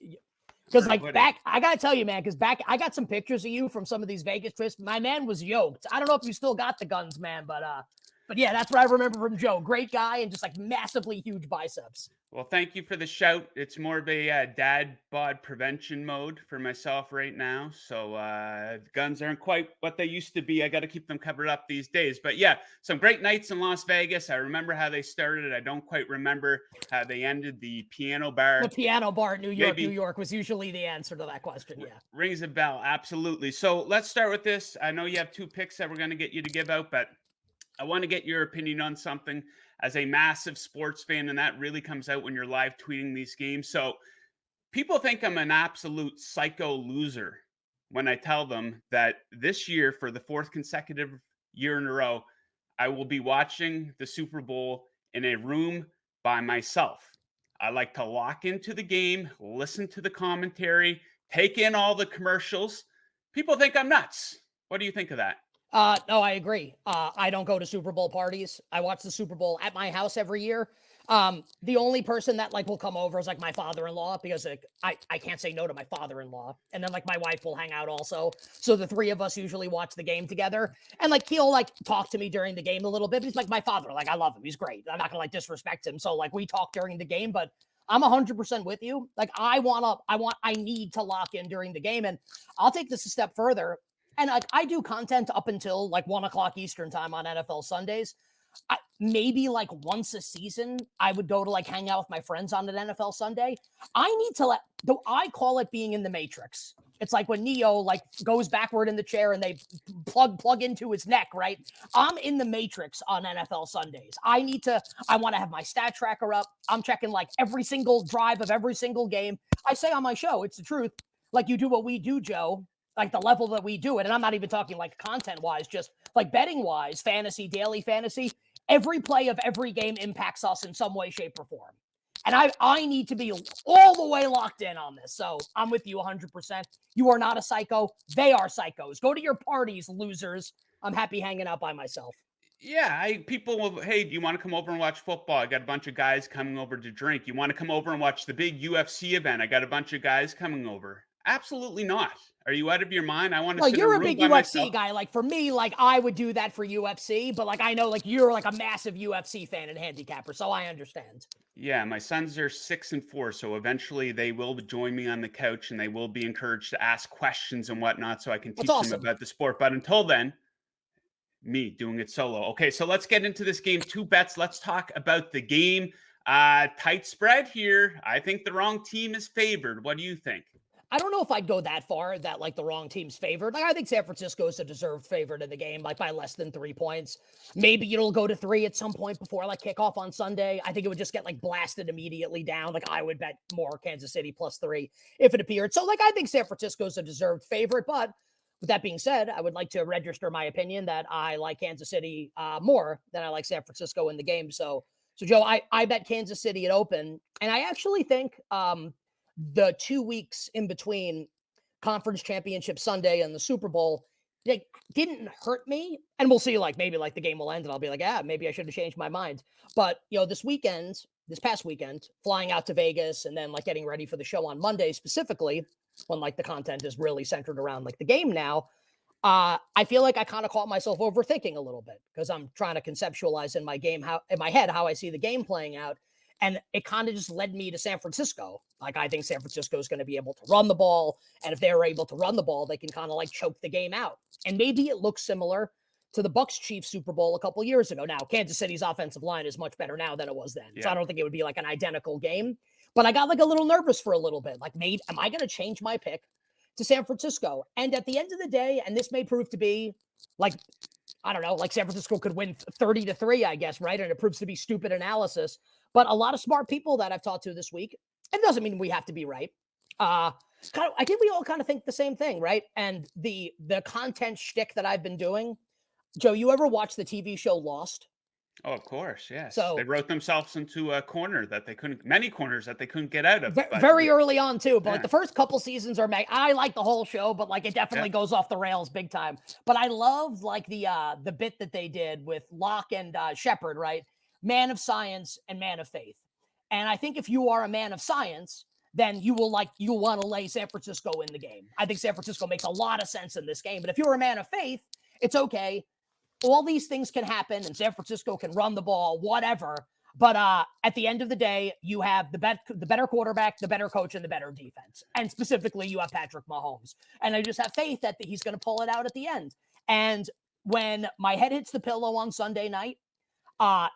like back, I gotta tell you, man, because back I got some pictures of you from some of these Vegas trips. My man was yoked. I don't know if you still got the guns, man, but yeah, that's what I remember from Joe. Great guy and just like massively huge biceps. Well, thank you for the shout. It's more of a dad bod prevention mode for myself right now. So guns aren't quite what they used to be. I got to keep them covered up these days. But yeah, some great nights in Las Vegas. I remember how they started. I don't quite remember how they ended. The piano bar. The piano bar at New York was usually the answer to that question. Yeah. Rings a bell. Absolutely. So let's start with this. I know you have 2 picks that we're going to get you to give out, but I want to get your opinion on something as a massive sports fan, and that really comes out when you're live tweeting these games. So people think I'm an absolute psycho loser when I tell them that this year, for the 4th consecutive year in a row, I will be watching the Super Bowl in a room by myself. I like to lock into the game, listen to the commentary, take in all the commercials. People think I'm nuts. What do you think of that? No, I agree. I don't go to Super Bowl parties. I watch the Super Bowl at my house every year. The only person that like will come over is like my father-in-law, because like I can't say no to my father-in-law. And then like my wife will hang out also. So the 3 of us usually watch the game together. And like he'll like talk to me during the game a little bit. He's like my father. Like I love him. He's great. I'm not gonna like disrespect him. So like we talk during the game, but I'm 100% with you. Like I need to lock in during the game. And I'll take this a step further. And like I do content up until like 1 o'clock Eastern time on NFL Sundays. Maybe like once a season, I would go to like hang out with my friends on an NFL Sunday. I need to though I call it being in the Matrix. It's like when Neo like goes backward in the chair and they plug into his neck, right? I'm in the Matrix on NFL Sundays. I want to have my stat tracker up. I'm checking like every single drive of every single game. I say on my show, it's the truth. Like you do what we do, Joe. Like the level that we do it. And I'm not even talking like content wise, just like betting wise, fantasy, daily fantasy. Every play of every game impacts us in some way, shape, or form. And I need to be all the way locked in on this. So I'm with you 100%. You are not a psycho. They are psychos. Go to your parties, losers. I'm happy hanging out by myself. Yeah, people will, hey, do you want to come over and watch football? I got a bunch of guys coming over to drink. You want to come over and watch the big UFC event? I got a bunch of guys coming over. Absolutely not. Are you out of your mind? I want to. Well, you're a big UFC guy. Like for me, like I would do that for UFC, but like I know, like you're like a massive UFC fan and handicapper, so I understand. Yeah, my sons are 6 and 4, so eventually they will join me on the couch and they will be encouraged to ask questions and whatnot, so I can teach them about the sport. But until then, me doing it solo. Okay, so let's get into this game. 2 bets. Let's talk about the game. Tight spread here. I think the wrong team is favored. What do you think? I don't know if I'd go that far that like the wrong team's favored. Like I think San Francisco is a deserved favorite in the game, like by less than 3 points. Maybe it'll go to 3 at some point before like kickoff on Sunday. I think it would just get like blasted immediately down. Like I would bet more Kansas City +3 if it appeared. So like I think San Francisco is a deserved favorite. But with that being said, I would like to register my opinion that I like Kansas City more than I like San Francisco in the game. So Joe, I bet Kansas City at open, and I actually think the 2 weeks in between Conference Championship Sunday and the Super Bowl, it didn't hurt me. And we'll see, like, maybe like the game will end and I'll be like, maybe I should have changed my mind. But, you know, this past weekend, flying out to Vegas and then like getting ready for the show on Monday specifically, when like the content is really centered around like the game now, I feel like I kind of caught myself overthinking a little bit because I'm trying to conceptualize in my head how I see the game playing out. And it kind of just led me to San Francisco. Like, I think San Francisco is going to be able to run the ball. And if they're able to run the ball, they can kind of like choke the game out. And maybe it looks similar to the Bucs-Chiefs Super Bowl a couple years ago. Now, Kansas City's offensive line is much better now than it was then. Yeah. So I don't think it would be like an identical game. But I got like a little nervous for a little bit. Like, am I going to change my pick? to San Francisco. And at the end of the day, and this may prove to be like, I don't know, like San Francisco could win 30-3, I guess, right? And it proves to be stupid analysis. But a lot of smart people that I've talked to this week, it doesn't mean we have to be right. I think we all kind of think the same thing, right? And the content shtick that I've been doing, Joe, you ever watch the TV show Lost? Oh, of course, yes. So they wrote themselves into a corner that they couldn't, many corners that they couldn't get out of. But very early on too, but like Yeah. the first couple seasons are I like the whole show, but like it definitely goes off the rails big time. But I love like the bit that they did with Locke and Shepard, right? Man of science and man of faith. And I think if you are a man of science, then you'll want to lay San Francisco in the game. I think San Francisco makes a lot of sense in this game. But if you're a man of faith, it's okay. All these things can happen, and San Francisco can run the ball, whatever. But at the end of the day, you have the better quarterback, the better coach, and the better defense. And specifically, you have Patrick Mahomes. And I just have faith that he's going to pull it out at the end. And when my head hits the pillow on Sunday night,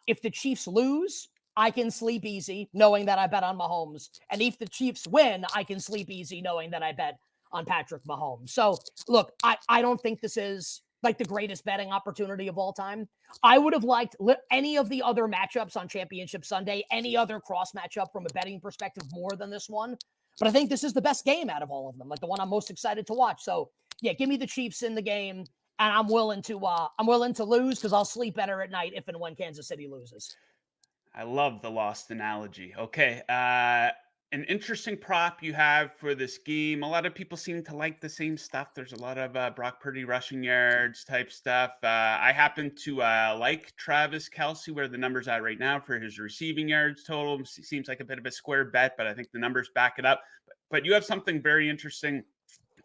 if the Chiefs lose, I can sleep easy knowing that I bet on Mahomes. And if the Chiefs win, I can sleep easy knowing that I bet on Patrick Mahomes. So, look, I don't think this is like the greatest betting opportunity of all time. I would have liked any of the other matchups on Championship Sunday, any other cross matchup from a betting perspective more than this one. But I think this is the best game out of all of them, like the one I'm most excited to watch. So yeah, give me the Chiefs in the game, and I'm willing to lose because I'll sleep better at night if and when Kansas City loses. I love the Lost analogy. Okay. An interesting prop you have for this game. A lot of people seem to like the same stuff. There's a lot of Brock Purdy rushing yards type stuff. I happen to like Travis Kelce, where the number's at right now for his receiving yards total. Seems like a bit of a square bet, but I think the numbers back it up. But you have something very interesting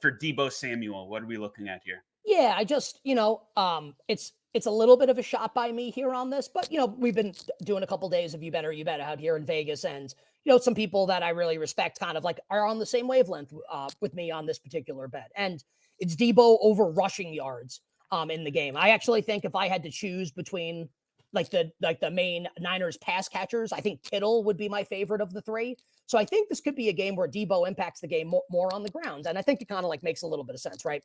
for Deebo Samuel. What are we looking at here? Yeah, I just, it's a little bit of a shot by me here on this, but we've been doing a couple days of you bet out here in Vegas, and some people that I really respect kind of like are on the same wavelength with me on this particular bet, and it's Deebo over rushing yards in the game. I actually think if I had to choose between like the main Niners pass catchers, I think Kittle would be my favorite of the three. So I think this could be a game where Deebo impacts the game more on the ground, and I think it kind of like makes a little bit of sense, right?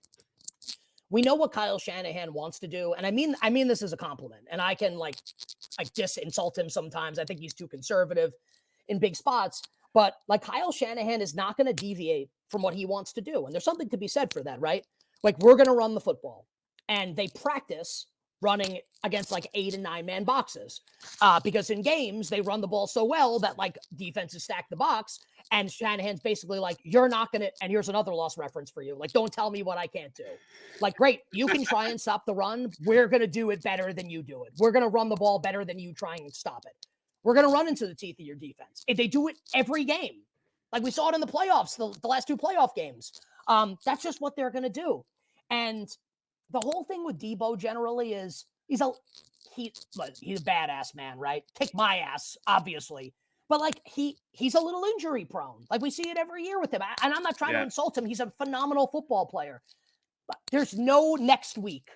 We know what Kyle Shanahan wants to do. And I mean this as a compliment. And I can like just insult him sometimes. I think he's too conservative in big spots. But like Kyle Shanahan is not going to deviate from what he wants to do. And there's something to be said for that, right? Like we're going to run the football. And they practice running against like 8 and 9 man boxes because in games they run the ball so well that like defenses stack the box, and Shanahan's basically like, you're not gonna, and here's another lost reference for you, like don't tell me what I can't do. Like great, you can try and stop the run, we're gonna do it better than you do it, we're gonna run the ball better than you trying and stop it, we're gonna run into the teeth of your defense. If they do it every game, like we saw it in the playoffs, the last 2 playoff games, that's just what they're gonna do. And the whole thing with Deebo generally is he's a badass man, right? Kick my ass, obviously. But like he's a little injury prone. Like we see it every year with him. And I'm not trying to insult him. He's a phenomenal football player. But there's no next week.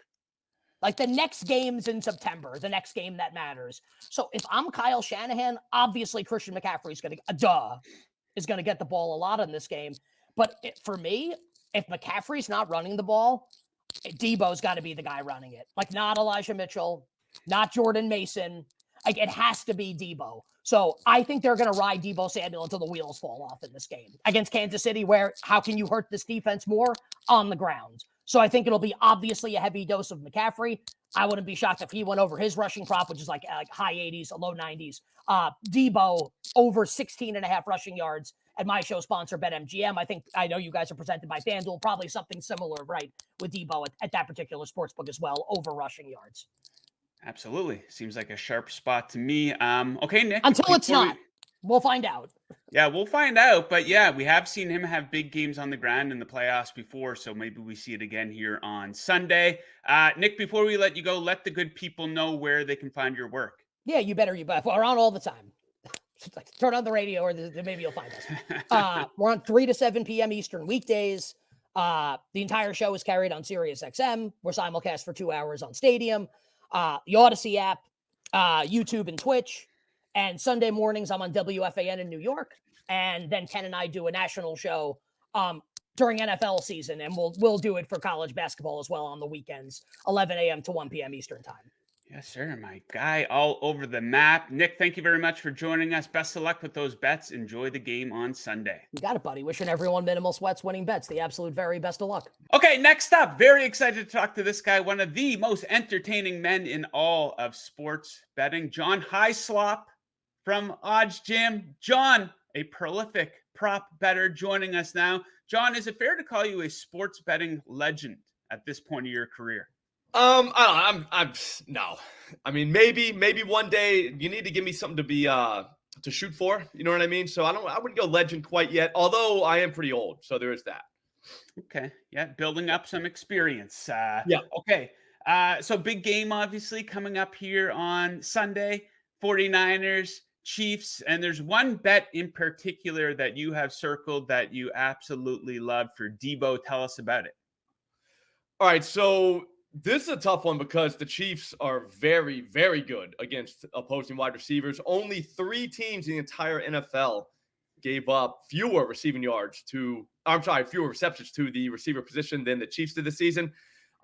Like the next game's in September, the next game that matters. So if I'm Kyle Shanahan, obviously Christian McCaffrey's going to get the ball a lot in this game. But for me, if McCaffrey's not running the ball, Deebo's got to be the guy running it. Like not Elijah Mitchell, not Jordan Mason. Like it has to be Deebo. So I think they're going to ride Deebo Samuel until the wheels fall off in this game against Kansas City, where how can you hurt this defense more? On the ground. So I think it'll be obviously a heavy dose of McCaffrey. I wouldn't be shocked if he went over his rushing prop, which is like high 80s, low 90s. Deebo over 16.5 rushing yards at my show sponsor, BetMGM. I know you guys are presented by Fanduel, probably something similar, right, with Deebo at that particular sportsbook as well, over rushing yards. Absolutely. Seems like a sharp spot to me. Okay, Nick. Until it's not. We'll find out. Yeah, we'll find out. But yeah, we have seen him have big games on the ground in the playoffs before, so maybe we see it again here on Sunday. Nick, before we let you go, let the good people know where they can find your work. Yeah, you better. We're on all the time. Turn on the radio, or maybe you'll find us. We're on 3 to 7 p.m. Eastern weekdays. The entire show is carried on Sirius XM. We're simulcast for 2 hours on Stadium, the Odyssey app, YouTube, and Twitch. And Sunday mornings, I'm on WFAN in New York. And then Ken and I do a national show during NFL season, and we'll do it for college basketball as well on the weekends, 11 a.m. to 1 p.m. Eastern time. Yes, sir. My guy all over the map. Nick, thank you very much for joining us. Best of luck with those bets. Enjoy the game on Sunday. You got it, buddy. Wishing everyone minimal sweats, winning bets. The absolute very best of luck. Okay, next up, very excited to talk to this guy, one of the most entertaining men in all of sports betting, Jon Hyslop from Odds Jam. Jon, a prolific prop bettor, joining us now. Jon, is it fair to call you a sports betting legend at this point of your career? I don't know. I'm no. I mean, maybe one day you need to give me something to be to shoot for. You know what I mean? So I wouldn't go legend quite yet. Although I am pretty old, so there is that. Okay, yeah, building up some experience. Yeah. Okay. So big game, obviously, coming up here on Sunday. 49ers, Chiefs, and there's one bet in particular that you have circled that you absolutely love for Debo. Tell us about it. All right, so this is a tough one because the Chiefs are very, very good against opposing wide receivers. Only 3 teams in the entire NFL gave up fewer receptions to the receiver position than the Chiefs did this season.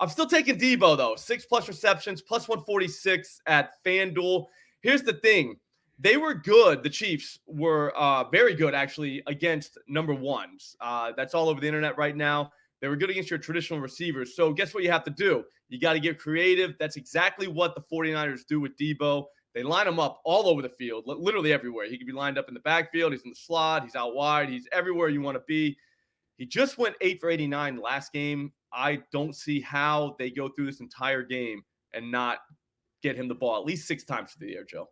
I'm still taking Debo, though. 6+ receptions, plus 146 at FanDuel. Here's the thing. They were good. The Chiefs were very good, actually, against number ones. That's all over the internet right now. They were good against your traditional receivers. So guess what you have to do? You got to get creative. That's exactly what the 49ers do with Debo. They line him up all over the field, literally everywhere. He could be lined up in the backfield. He's in the slot. He's out wide. He's everywhere you want to be. He just went 8 for 89 last game. I don't see how they go through this entire game and not get him the ball at least 6 times through the air, Joe.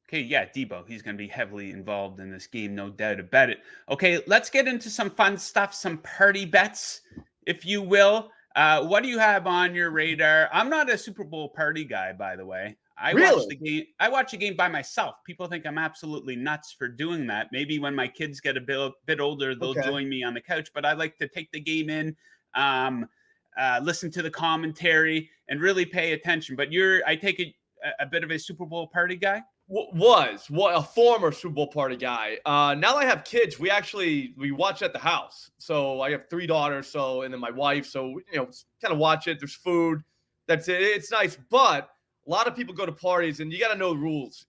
Okay, yeah, Debo, he's going to be heavily involved in this game, no doubt about it. Okay, let's get into some fun stuff, some party bets, if you will. What do you have on your radar? I'm not a Super Bowl party guy, by the way. I watch the game by myself. People think I'm absolutely nuts for doing that. Maybe when my kids get a bit older, they'll join me on the couch. But I like to take the game in, listen to the commentary, and really pay attention. But I take it, a bit of a Super Bowl party guy. Was a former Super Bowl party guy. Now that I have kids, we watch at the house. So I have 3 daughters, and then my wife. So kind of watch it. There's food. That's it. It's nice, but a lot of people go to parties, and you got to know the rules.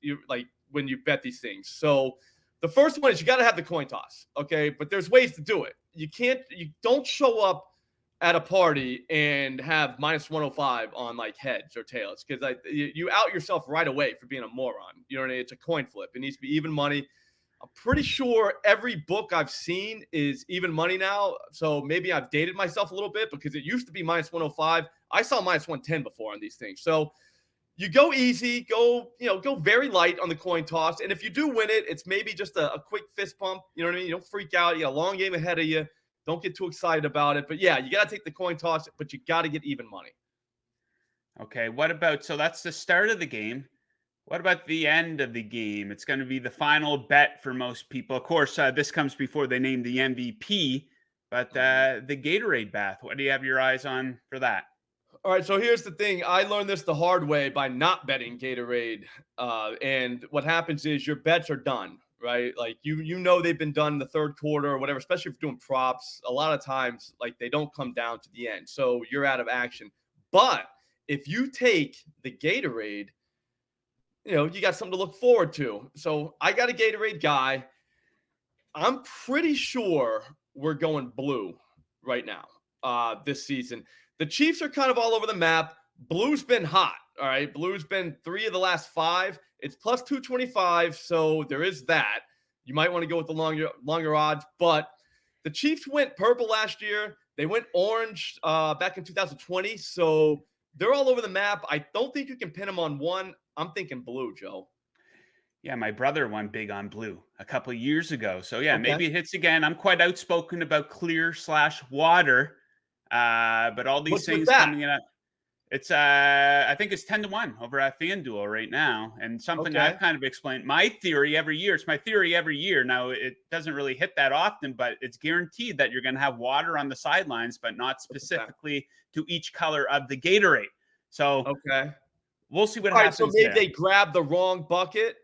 When you bet these things. So the first one is you got to have the coin toss. Okay, but there's ways to do it. You don't show up at a party and have minus 105 on like heads or tails, because you out yourself right away for being a moron. You know what I mean? It's a coin flip. It needs to be even money. I'm pretty sure every book I've seen is even money now. So maybe I've dated myself a little bit because it used to be minus 105. I saw minus 110 before on these things. So you go easy, go very light on the coin toss. And if you do win it, it's maybe just a quick fist pump. You know what I mean? You don't freak out. You got a long game ahead of you. Don't get too excited about it. But yeah, you got to take the coin toss, but you got to get even money. Okay, so that's the start of the game. What about the end of the game? It's going to be the final bet for most people. Of course, this comes before they name the MVP, but the Gatorade bath, what do you have your eyes on for that? All right, so here's the thing. I learned this the hard way by not betting Gatorade. And what happens is your bets are done. Right? Like they've been done in the third quarter or whatever, especially if you're doing props. A lot of times, they don't come down to the end. So you're out of action. But if you take the Gatorade, you got something to look forward to. So I got a Gatorade guy. I'm pretty sure we're going blue right now this season. The Chiefs are kind of all over the map. Blue's been hot. All right. Blue's been 3 of the last 5. It's plus 225, so there is that. You might want to go with the longer odds, but the Chiefs went purple last year. They went orange back in 2020, so they're all over the map. I don't think you can pin them on one. I'm thinking blue, Joe. Yeah, my brother won big on blue a couple of years ago. So yeah, maybe it hits again. I'm quite outspoken about clear/water, but all these things coming in. It's I think it's 10-1 over at FanDuel right now, and something I've kind of explained. My theory every year. It's my theory every year. Now it doesn't really hit that often, but it's guaranteed that you're going to have water on the sidelines, but not specifically to each color of the Gatorade. So we'll see what happens. So maybe they grab the wrong bucket.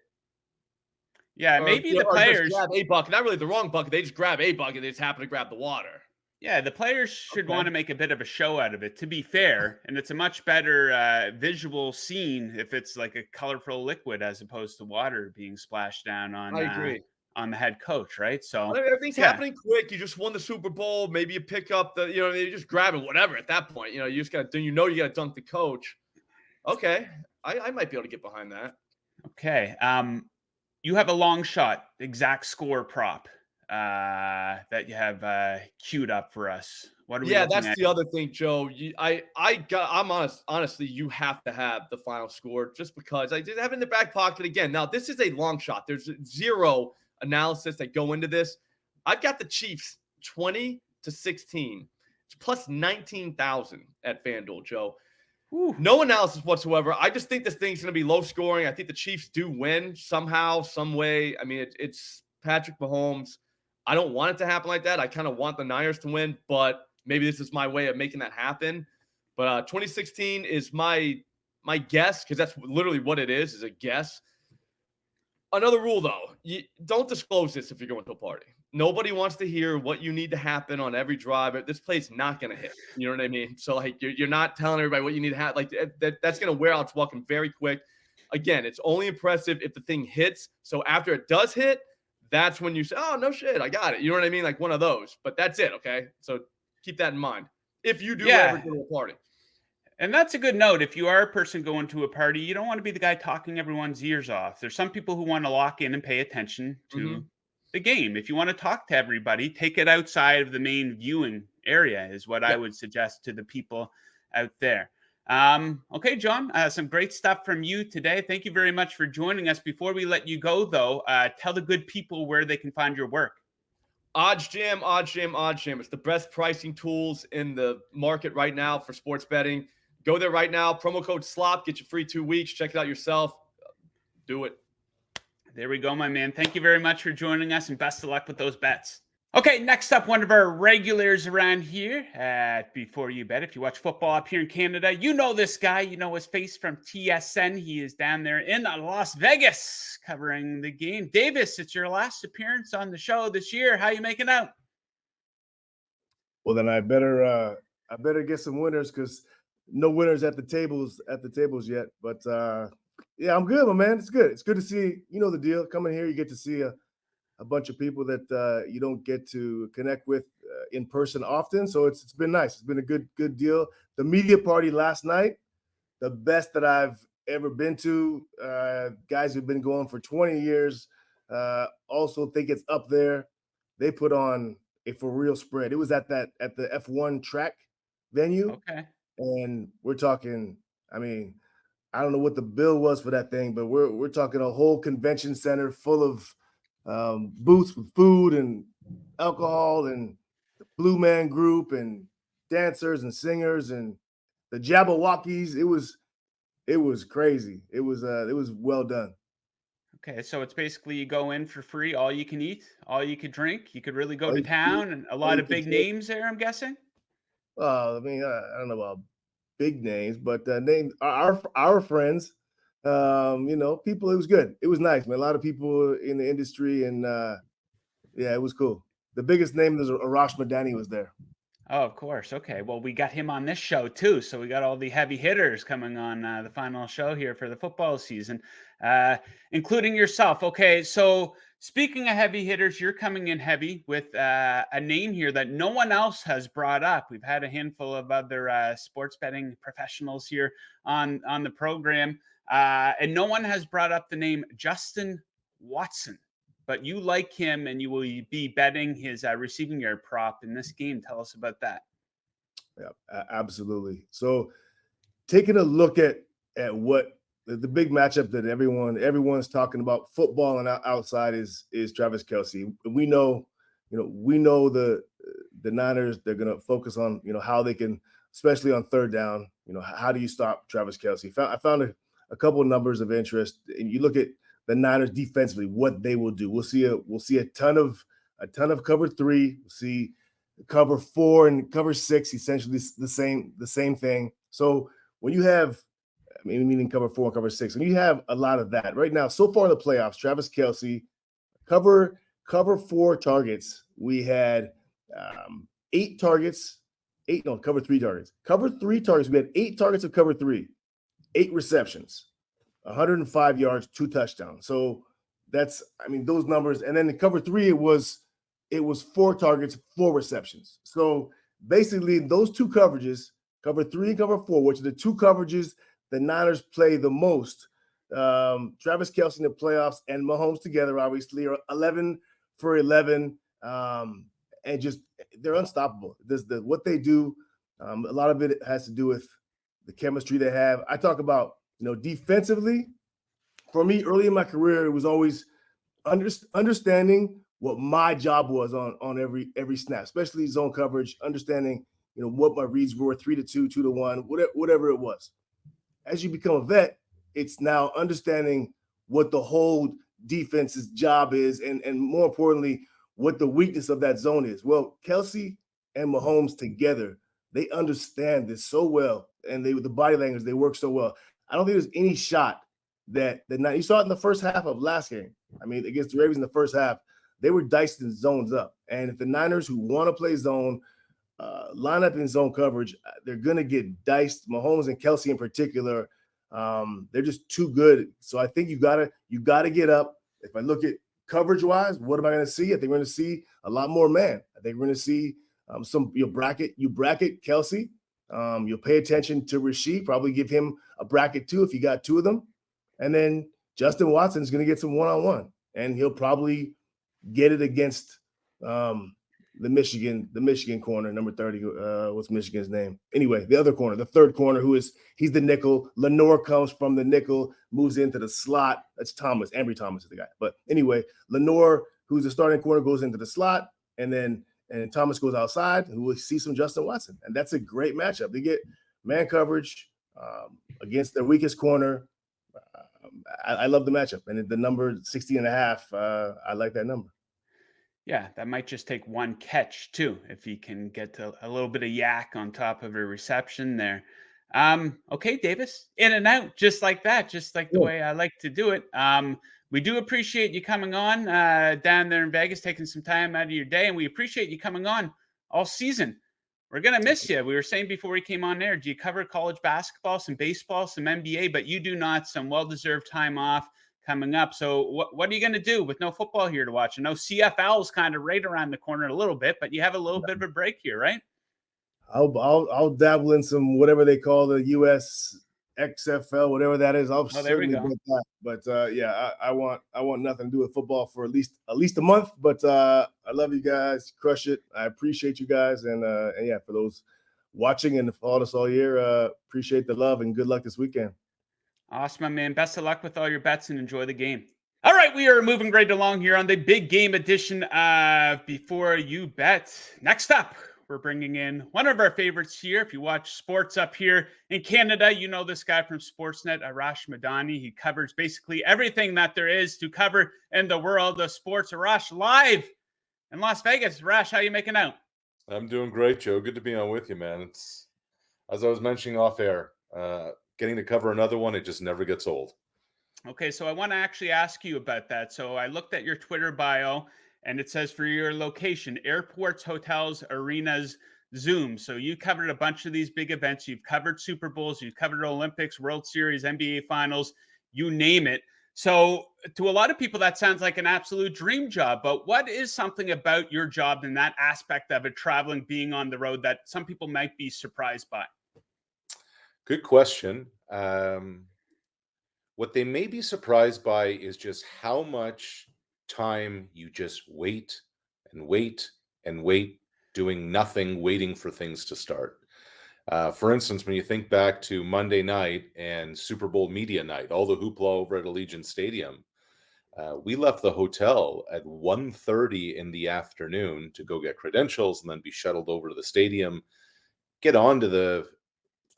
Yeah, Or, maybe you the know, or just players. grab a bucket. Not really the wrong bucket. They just grab a bucket. They just happen to grab the water. Yeah, the players should Okay. want to make a bit of a show out of it, to be fair. And it's a much better visual scene if it's like a colorful liquid as opposed to water being splashed down I agree. on the head coach, right? So, Everything's yeah. happening quick. You just won the Super Bowl. Maybe you pick up the, you just grab it, whatever. At that point, you just got to, you got to dunk the coach. Okay, I might be able to get behind that. Okay. You have a long shot exact score prop that you have queued up for us. What are we looking That's at? the other thing, Joe. I'm honest. Honestly, you have to have the final score just because I did have it in the back pocket again. Now, this is a long shot. There's zero analysis that go into this. I've got the Chiefs 20-16. It's plus 19,000 at FanDuel, Joe. Ooh. No analysis whatsoever. I just think this thing's going to be low scoring. I think the Chiefs do win somehow, some way. I mean, it's Patrick Mahomes. I don't want it to happen like that. I kind of want the Niners to win, but maybe this is my way of making that happen. But 2016 is my guess, because that's literally what it is a guess. Another rule, though, you don't disclose this if you're going to a party. Nobody wants to hear what you need to happen on every drive. This play's not going to hit. You know what I mean? So, like, you're not telling everybody what you need to have. Like, that's going to wear out its welcome very quick. Again, it's only impressive if the thing hits. So after it does hit, that's when you say, oh, no shit, I got it. You know what I mean? Like one of those. But that's it, okay? So keep that in mind if you do ever go to a party. And that's a good note. If you are a person going to a party, you don't want to be the guy talking everyone's ears off. There's some people who want to lock in and pay attention to the game. If you want to talk to everybody, take it outside of the main viewing area is what I would suggest to the people out there. Okay, Jon, some great stuff from you today. Thank you very much for joining us. Before we let you go, though, tell the good people where they can find your work. OddsJam. It's the best pricing tools in the market right now for sports betting. Go there right now. Promo code SLOP. Get you free 2 weeks. Check it out yourself. Do it. There we go, my man. Thank you very much for joining us, and best of luck with those bets. Okay, next up, one of our regulars around here at Before You Bet. If you watch football up here in Canada, you know this guy. You know his face from TSN. He is down there in Las Vegas covering the game. Davis, it's your last appearance on the show this year. How you making out? Well, then I better get some winners, because no winners at the tables yet. But yeah, I'm good, my man. It's good. It's good to see. You know the deal. Coming here, you get to see a bunch of people that you don't get to connect with in person often. So it's been nice. It's been a good deal. The media party last night, the best that I've ever been to. Guys who've been going for 20 years also think it's up there. They put on a for real spread. It was at the F1 track venue. Okay. And we're talking, I mean, I don't know what the bill was for that thing, but we're talking a whole convention center full of booths with food and alcohol, and the Blue Man Group and dancers and singers and the Jabberwockies. It was crazy. It was well done. Okay, so it's basically you go in for free, all you can eat, all you could drink. You could really go to town, and a lot of big names there, I'm guessing. I mean, I don't know about big names, but names our friends. People. It was good. It was nice, man. A lot of people in the industry, and yeah, it was cool. The biggest name was Arash Madani was there. Oh, of course. Okay. Well, we got him on this show too. So we got all the heavy hitters coming on the final show here for the football season, including yourself. Okay. So speaking of heavy hitters, you're coming in heavy with a name here that no one else has brought up. We've had a handful of other sports betting professionals here on the program, and no one has brought up the name Justin Watson. But you like him, and you will be betting his receiving yard prop in this game. Tell us about that. Yeah, absolutely. So taking a look at what the big matchup that everyone's talking about, football and outside, is Travis Kelce. We know the Niners, they're going to focus on, how they can, especially on third down, how do you stop Travis Kelce? I found a couple of numbers of interest, and you look at the Niners defensively, what they will do. We'll see a ton of cover 3. We'll see cover 4 and cover 6, essentially the same thing. So when you have, meaning cover 4 and cover 6, and you have a lot of that right now, so far in the playoffs, Travis Kelce Cover 4 targets. We had 8 targets. Cover 3 targets. Cover 3 targets. We had 8 targets of cover 3, 8 receptions, 105 yards, 2 touchdowns. So that's, those numbers. And then the cover 3, it was 4 targets, 4 receptions. So basically those 2 coverages, cover 3 and cover 4, which are the 2 coverages the Niners play the most. Travis Kelce in the playoffs and Mahomes together, obviously, are 11 for 11. And just, they're unstoppable. What they do, a lot of it has to do with the chemistry they have. I talk about, defensively, for me, early in my career, it was always understanding what my job was on every snap, especially zone coverage, understanding, what my reads were, 3-2, 2-1, whatever it was. As you become a vet, it's now understanding what the whole defense's job is, and more importantly, what the weakness of that zone is. Well, Kelce and Mahomes together, they understand this so well, and the body language, they work so well. I don't think there's any shot that you saw it in the first half of last game. Against the Ravens in the first half, they were diced in zones up. And if the Niners, who want to play zone, line up in zone coverage, they're going to get diced. Mahomes and Kelce in particular, they're just too good. So I think you gotta get up. If I look at coverage-wise, what am I going to see? I think we're going to see a lot more man. I think we're going to see you bracket Kelce. You'll pay attention to Rasheed, probably give him a bracket too if you got 2 of them. And then Justin Watson's going to get some one-on-one, and he'll probably get it against the Michigan corner, number 30. What's Michigan's name? Anyway, the other corner, the third corner, he's the nickel. Lenore comes from the nickel, moves into the slot. That's Thomas. Ambry Thomas is the guy. But anyway, Lenore, who's the starting corner, goes into the slot, and Thomas goes outside, and we'll see some Justin Watson. And that's a great matchup. They get man coverage against their weakest corner. I love the matchup. And the number 60.5, I like that number. Yeah, that might just take one catch too, if he can get to a little bit of yak on top of a reception there. Okay, Davis, in and out, just like that, just like the way I like to do it. We do appreciate you coming on down there in Vegas, taking some time out of your day, and we appreciate you coming on all season. We're going to miss you. We were saying before we came on there, do you cover college basketball, some baseball, some NBA, but you do not, some well-deserved time off coming up. So what are you going to do with no football here to watch? I know CFL is kind of right around the corner a little bit, but you have a little bit of a break here, right? I'll dabble in some whatever they call the US XFL, whatever that is. I'll certainly bet that. But yeah, I want nothing to do with football for at least a month. But I love you guys. Crush it. I appreciate you guys, and yeah, for those watching and followed us all year, appreciate the love and good luck this weekend. Awesome, my man. Best of luck with all your bets and enjoy the game. All right, we are moving right along here on the big game edition of Before You Bet. Next up, we're bringing in one of our favorites here. If you watch sports up here in Canada, you know this guy from Sportsnet, Arash Madani. He covers basically everything that there is to cover in the world of sports. Arash, live in Las Vegas. Arash, how you making out? I'm doing great, Joe. Good to be on with you, man. It's, as I was mentioning off air, getting to cover another one, it just never gets old. Okay, so I want to actually ask you about that. So I looked at your Twitter bio, and it says for your location, airports, hotels, arenas, Zoom. So you covered a bunch of these big events. You've covered Super Bowls, you've covered Olympics, World Series, NBA Finals, you name it. So to a lot of people, that sounds like an absolute dream job. But what is something about your job and that aspect of it, traveling, being on the road, that some people might be surprised by? Good question. What they may be surprised by is just how much time you just wait and wait and wait, doing nothing, waiting for things to start. For instance, when you think back to Monday night and Super Bowl media night, all the hoopla over at Allegiant Stadium, we left the hotel at 1:30 in the afternoon to go get credentials and then be shuttled over to the stadium, get onto the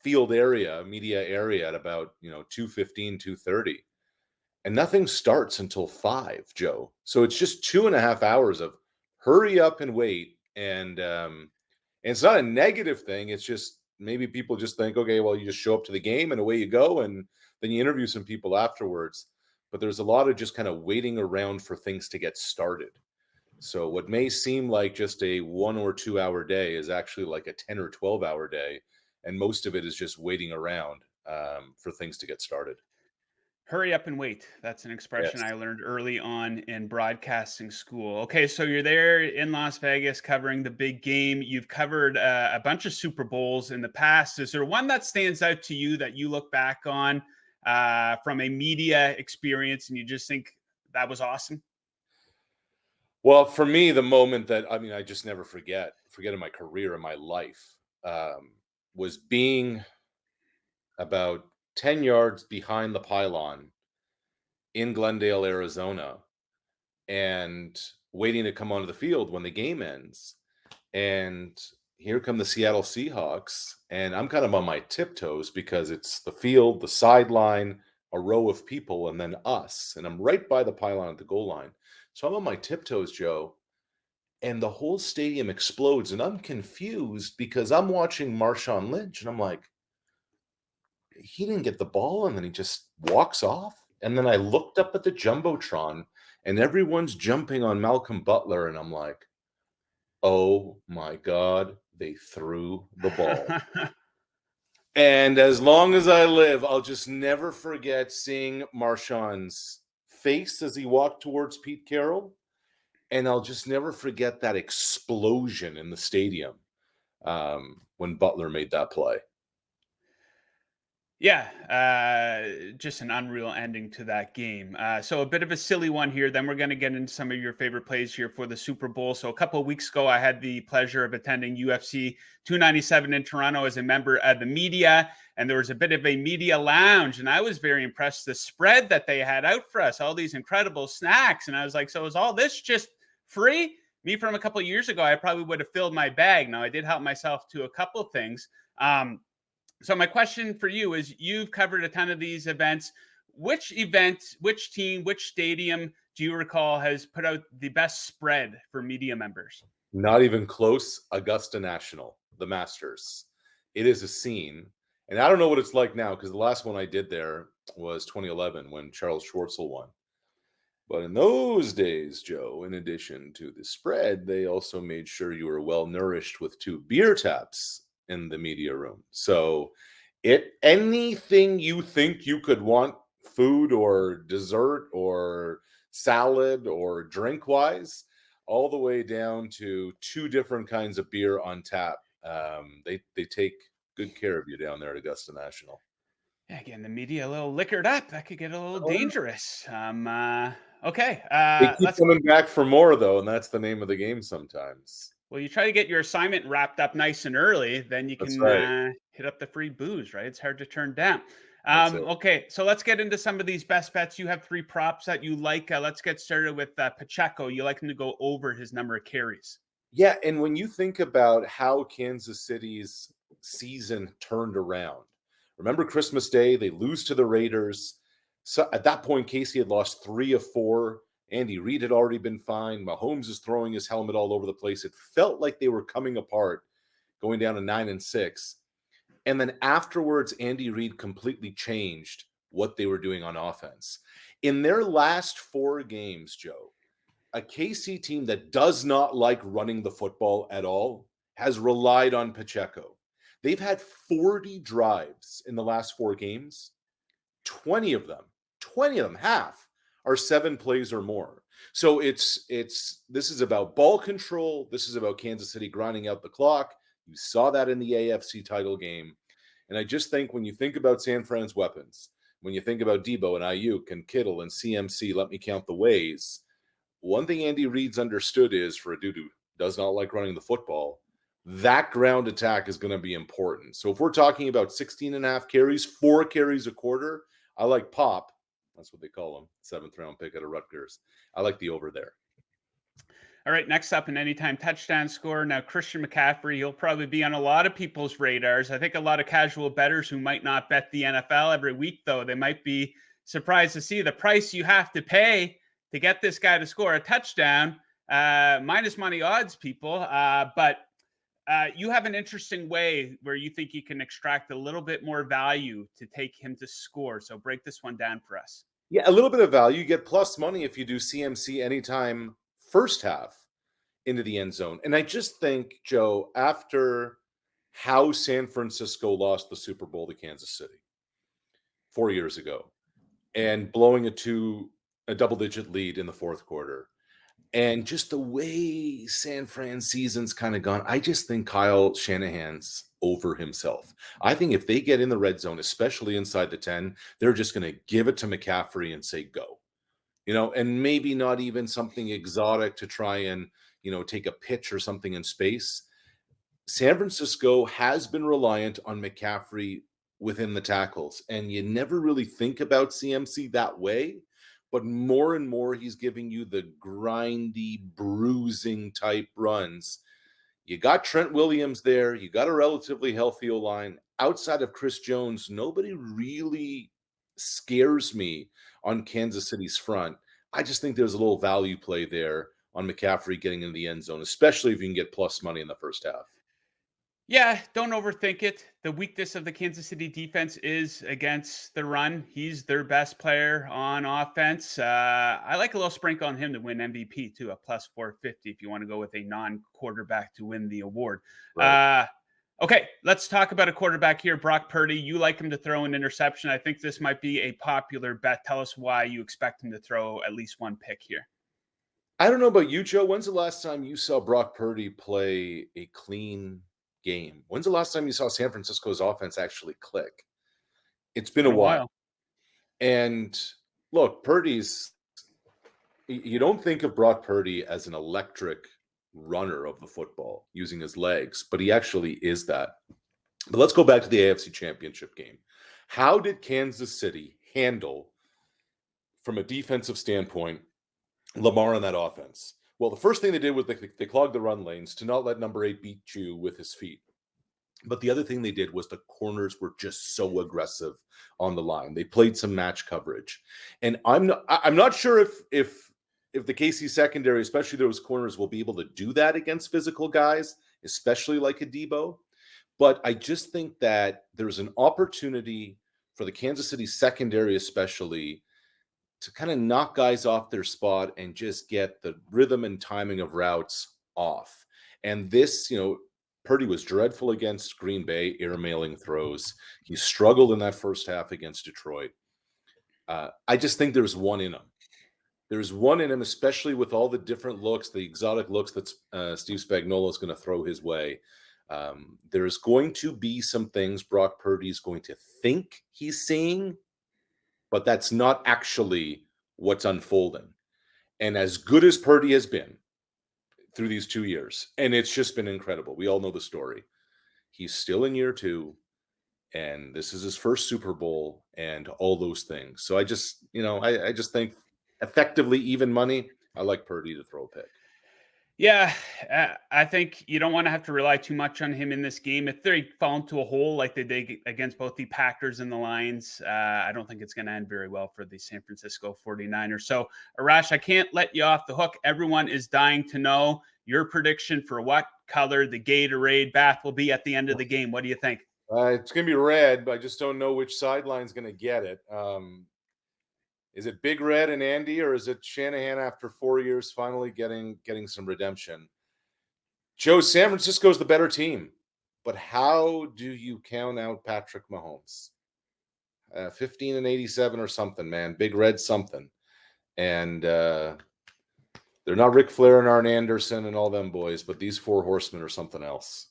field area, media area at about 2:15, 2:30. And nothing starts until 5, Joe. So it's just 2.5 hours of hurry up and wait. And it's not a negative thing. It's just maybe people just think, okay, well, you just show up to the game and away you go. And then you interview some people afterwards. but there's a lot of just kind of waiting around for things to get started. So what may seem like just a 1 or 2 hour day is actually like a 10 or 12 hour day. And most of it is just waiting around for things to get started. Hurry up and wait. That's an expression Yes. I learned early on in broadcasting school. Okay, so you're there in Las Vegas covering the big game. You've covered a bunch of Super Bowls in the past. Is there one that stands out to you that you look back on from a media experience and you just think that was awesome? Well, for me, the moment that, I mean, I just never forget in my career, in my life, was being about 10 yards behind the pylon in Glendale, Arizona, and waiting to come onto the field when the game ends. And here come the Seattle Seahawks, and I'm kind of on my tiptoes because it's the field, the sideline, a row of people, and then us. And I'm right by the pylon at the goal line. So I'm on my tiptoes, Joe, and the whole stadium explodes. And I'm confused because I'm watching Marshawn Lynch, and I'm like, he didn't get the ball, and then he just walks off. And then I looked up at the Jumbotron, and everyone's jumping on Malcolm Butler, and I'm like, oh my God, they threw the ball. And as long as I live, I'll just never forget seeing Marshawn's face as he walked towards Pete Carroll. And I'll just never forget that explosion in the stadium when Butler made that play. Yeah, just an unreal ending to that game. So a bit of a silly one here. Then we're going to get into some of your favorite plays here for the Super Bowl. So a couple of weeks ago, I had the pleasure of attending UFC 297 in Toronto as a member of the media, and there was a bit of a media lounge, and I was very impressed. The spread that they had out for us, all these incredible snacks, and I was like, so is all this just free? Me from a couple of years ago, I probably would have filled my bag. Now I did help myself to a couple of things. So my question for you is, you've covered a ton of these events. Which event, which team, which stadium do you recall has put out the best spread for media members? Not even close. Augusta National, the Masters. It is a scene. And I don't know what it's like now, because the last one I did there was 2011 when Charles Schwartzel won. But in those days, Joe, in addition to the spread, they also made sure you were well nourished with 2 beer taps in the media room. So anything you think you could want, food or dessert or salad or drink wise, all the way down to 2 different kinds of beer on tap. They take good care of you down there at Augusta National. Yeah, again, the media a little liquored up. That could get a little dangerous. Okay. They keep coming back for more, though, and that's the name of the game sometimes. Well, you try to get your assignment wrapped up nice and early, then you That's can right. hit up the free booze, right? It's hard to turn down. That's it. Okay, so let's get into some of these best bets. You have 3 props that you like. Let's get started with Pacheco. You like him to go over his number of carries. Yeah, and when you think about how Kansas City's season turned around, remember Christmas Day, they lose to the Raiders. So at that point, Casey had lost 3 of 4. Andy Reid had already been fined. Mahomes is throwing his helmet all over the place. It felt like they were coming apart, going down to 9-6. And then afterwards, Andy Reid completely changed what they were doing on offense. In their last 4 games, Joe, a KC team that does not like running the football at all has relied on Pacheco. They've had 40 drives in the last 4 games. 20 of them, half, are 7 plays or more. So this is about ball control. This is about Kansas City grinding out the clock. You saw that in the AFC title game. And I just think when you think about San Fran's weapons, when you think about Debo and Aiyuk and Kittle and CMC, let me count the ways. One thing Andy Reid's understood is, for a dude who does not like running the football, that ground attack is going to be important. So if we're talking about 16.5 carries, 4 carries a quarter, I like Pop. That's what they call him. 7th round pick out of Rutgers. I like the over there. All right, next up, an anytime touchdown scorer. Now, Christian McCaffrey, he'll probably be on a lot of people's radars. I think a lot of casual bettors who might not bet the NFL every week, though, they might be surprised to see the price you have to pay to get this guy to score a touchdown. Minus money odds, people. But you have an interesting way where you think you can extract a little bit more value to take him to score. So break this one down for us. Yeah, a little bit of value. You get plus money if you do CMC anytime first half into the end zone. And I just think, Joe, after how San Francisco lost the Super Bowl to Kansas City 4 years ago and blowing a double-digit lead in the fourth quarter, and just the way San Fran season's kind of gone, I just think Kyle Shanahan's over himself. I think if they get in the red zone, especially inside the 10, they're just going to give it to McCaffrey and say, go. And maybe not even something exotic to try and, take a pitch or something in space. San Francisco has been reliant on McCaffrey within the tackles, and you never really think about CMC that way. But more and more, he's giving you the grindy, bruising type runs. You got Trent Williams there. You got a relatively healthy O-line. Outside of Chris Jones, nobody really scares me on Kansas City's front. I just think there's a little value play there on McCaffrey getting into the end zone, especially if you can get plus money in the first half. Yeah, don't overthink it. The weakness of the Kansas City defense is against the run. He's their best player on offense. I like a little sprinkle on him to win MVP too, a plus 450 if you want to go with a non-quarterback to win the award. Right. Okay, let's talk about a quarterback here, Brock Purdy. You like him to throw an interception. I think this might be a popular bet. Tell us why you expect him to throw at least one pick here. I don't know about you, Joe. When's the last time you saw Brock Purdy play a clean game? When's the last time you saw San Francisco's offense actually click? It's been a while. And look, you don't think of Brock Purdy as an electric runner of the football using his legs, but he actually is that. But let's go back to the AFC Championship game. How did Kansas City handle, from a defensive standpoint, Lamar on that offense? Well, the first thing they did was they clogged the run lanes to not let number 8 beat you with his feet. But the other thing they did was the corners were just so aggressive on the line. They played some match coverage. And I'm not sure if the KC secondary, especially those corners, will be able to do that against physical guys, especially like a Debo. But I just think that there's an opportunity for the Kansas City secondary especially to kind of knock guys off their spot and just get the rhythm and timing of routes off. And this, Purdy was dreadful against Green Bay, airmailing throws. He struggled in that first half against Detroit. I just think there's one in him. There's one in him, especially with all the different looks, the exotic looks that Steve Spagnuolo is going to throw his way. There's going to be some things Brock Purdy is going to think he's seeing, but that's not actually what's unfolding. And as good as Purdy has been through these 2 years, and it's just been incredible. We all know the story. He's still in year 2, and this is his first Super Bowl and all those things. So I just, I just think effectively even money, I like Purdy to throw a pick. Yeah, I think you don't want to have to rely too much on him in this game. If they fall into a hole like they did against both the Packers and the Lions, I don't think it's going to end very well for the San Francisco 49ers. So, Arash, I can't let you off the hook. Everyone is dying to know your prediction for what color the Gatorade bath will be at the end of the game. What do you think? It's going to be red, but I just don't know which sideline's going to get it. Is it Big Red and Andy, or is it Shanahan after 4 years finally getting some redemption? Joe, San Francisco's the better team, but how do you count out Patrick Mahomes? 15-87 or something, man. Big Red something. And they're not Ric Flair and Arn Anderson and all them boys, but these 4 horsemen are something else.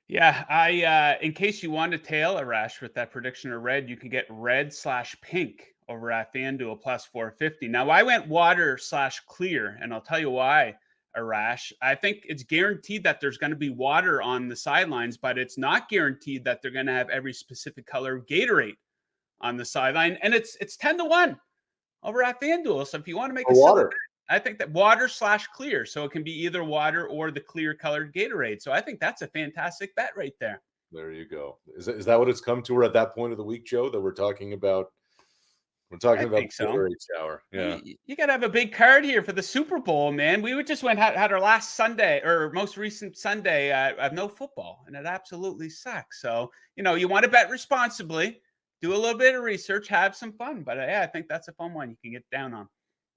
Yeah, in case you want to tail Arash with that prediction of red, you can get red/pink over at Fanduel plus 450. Now, I went water/clear, and I'll tell you why, Arash. I think it's guaranteed that there's going to be water on the sidelines, but it's not guaranteed that they're going to have every specific color of Gatorade on the sideline. And it's 10-1 over at Fanduel. So if you want to make a water, I think that water/clear. So it can be either water or the clear colored Gatorade. So I think that's a fantastic bet right there. There you go. Is that what it's come to? We're at that point of the week, Joe, that we're talking about. We're talking about the Gatorade shower. Yeah. You got to have a big card here for the Super Bowl, man. We just had our last Sunday or most recent Sunday of no football, and it absolutely sucks. So, you want to bet responsibly. do a little bit of research, have some fun. But yeah, I think that's a fun one you can get down on.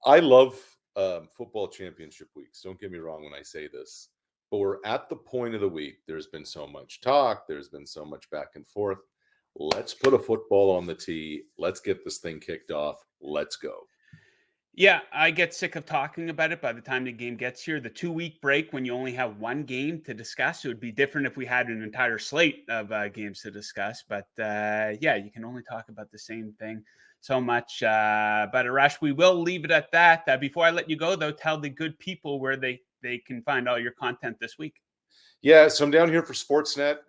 I love football championship weeks. Don't get me wrong when I say this, but we're at the point of the week. There's been so much talk. There's been so much back and forth. Let's put a football on the tee. Let's get this thing kicked off. Let's go. Yeah, I get sick of talking about it by the time the game gets here. The 2-week break when you only have one game to discuss, it would be different if we had an entire slate of games to discuss. But yeah, you can only talk about the same thing so much. But Arash, we will leave it at that. Before I let you go, though, tell the good people where they can find all your content this week. Yeah, so I'm down here for Sportsnet,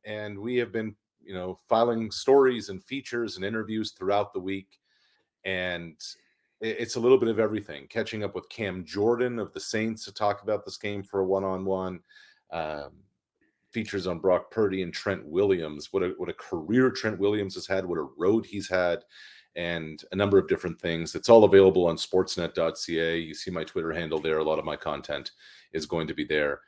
and we have been, filing stories and features and interviews throughout the week. And it's a little bit of everything. Catching up with Cam Jordan of the Saints to talk about this game for a one-on-one. Features on Brock Purdy and Trent Williams. What a career Trent Williams has had. What a road he's had, and a number of different things. It's all available on sportsnet.ca. You see my Twitter handle there. A lot of my content is going to be there.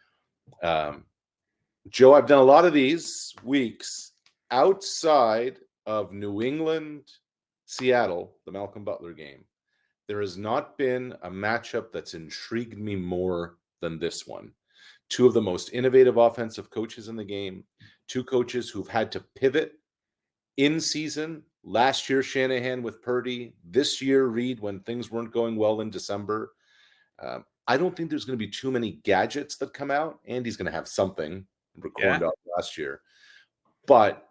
Joe, I've done a lot of these weeks outside of New England, Seattle, the Malcolm Butler game. There has not been a matchup that's intrigued me more than this one. Two of the most innovative offensive coaches in the game, two coaches who've had to pivot in season. Last year, Shanahan with Purdy. This year, Reed, when things weren't going well in December. I don't think there's going to be too many gadgets that come out. Andy's going to have something recorded out last year. But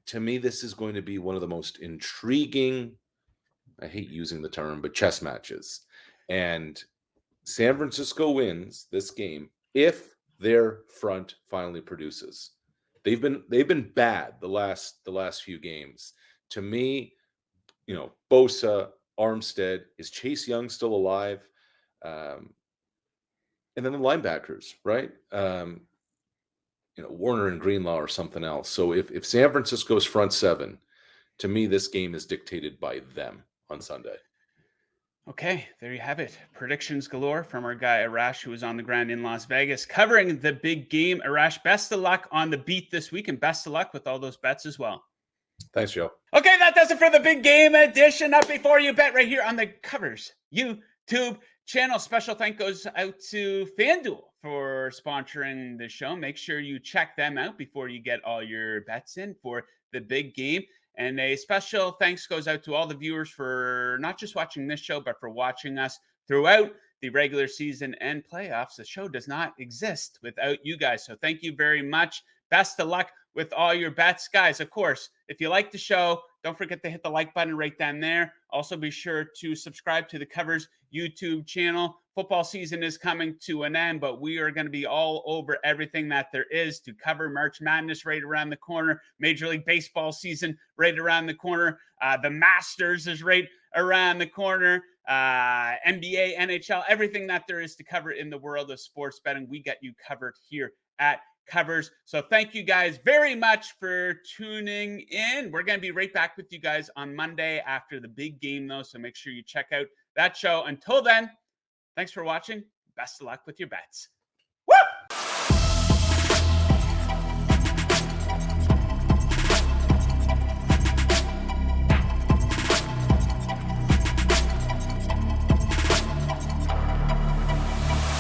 to me, this is going to be one of the most intriguing, I hate using the term, but chess matches. And San Francisco wins this game if their front finally produces. They've been bad the last few games. To me, Bosa, Armstead, is Chase Young still alive? And then the linebackers, right? Warner and Greenlaw or something else. So if San Francisco's front seven, to me, this game is dictated by them on Sunday. Okay, there you have it. Predictions galore from our guy Arash, who is on the ground in Las Vegas, covering the big game. Arash, best of luck on the beat this week, and best of luck with all those bets as well. Thanks, Joe. Okay, that does it for the big game edition. Up before you bet right here on the Covers YouTube channel. Special thank goes out to Fanduel for sponsoring the show. Make sure you check them out before you get all your bets in for the big game. And a special thanks goes out to all the viewers for not just watching this show, but for watching us throughout the regular season and playoffs. The show does not exist without you guys. So thank you very much. Best of luck with all your bets, guys. Of course, if you like the show, don't forget to hit the like button right down there. Also, be sure to subscribe to the Covers YouTube channel. Football season is coming to an end, but we are going to be all over everything that there is to cover. March Madness right around the corner. Major League Baseball season right around the corner. The Masters is right around the corner. NBA, NHL, everything that there is to cover in the world of sports betting, we got you covered here at Covers. So thank you guys very much for tuning in. We're going to be right back with you guys on Monday after the big game, though. So make sure you check out that show. Until then, thanks for watching. Best of luck with your bets.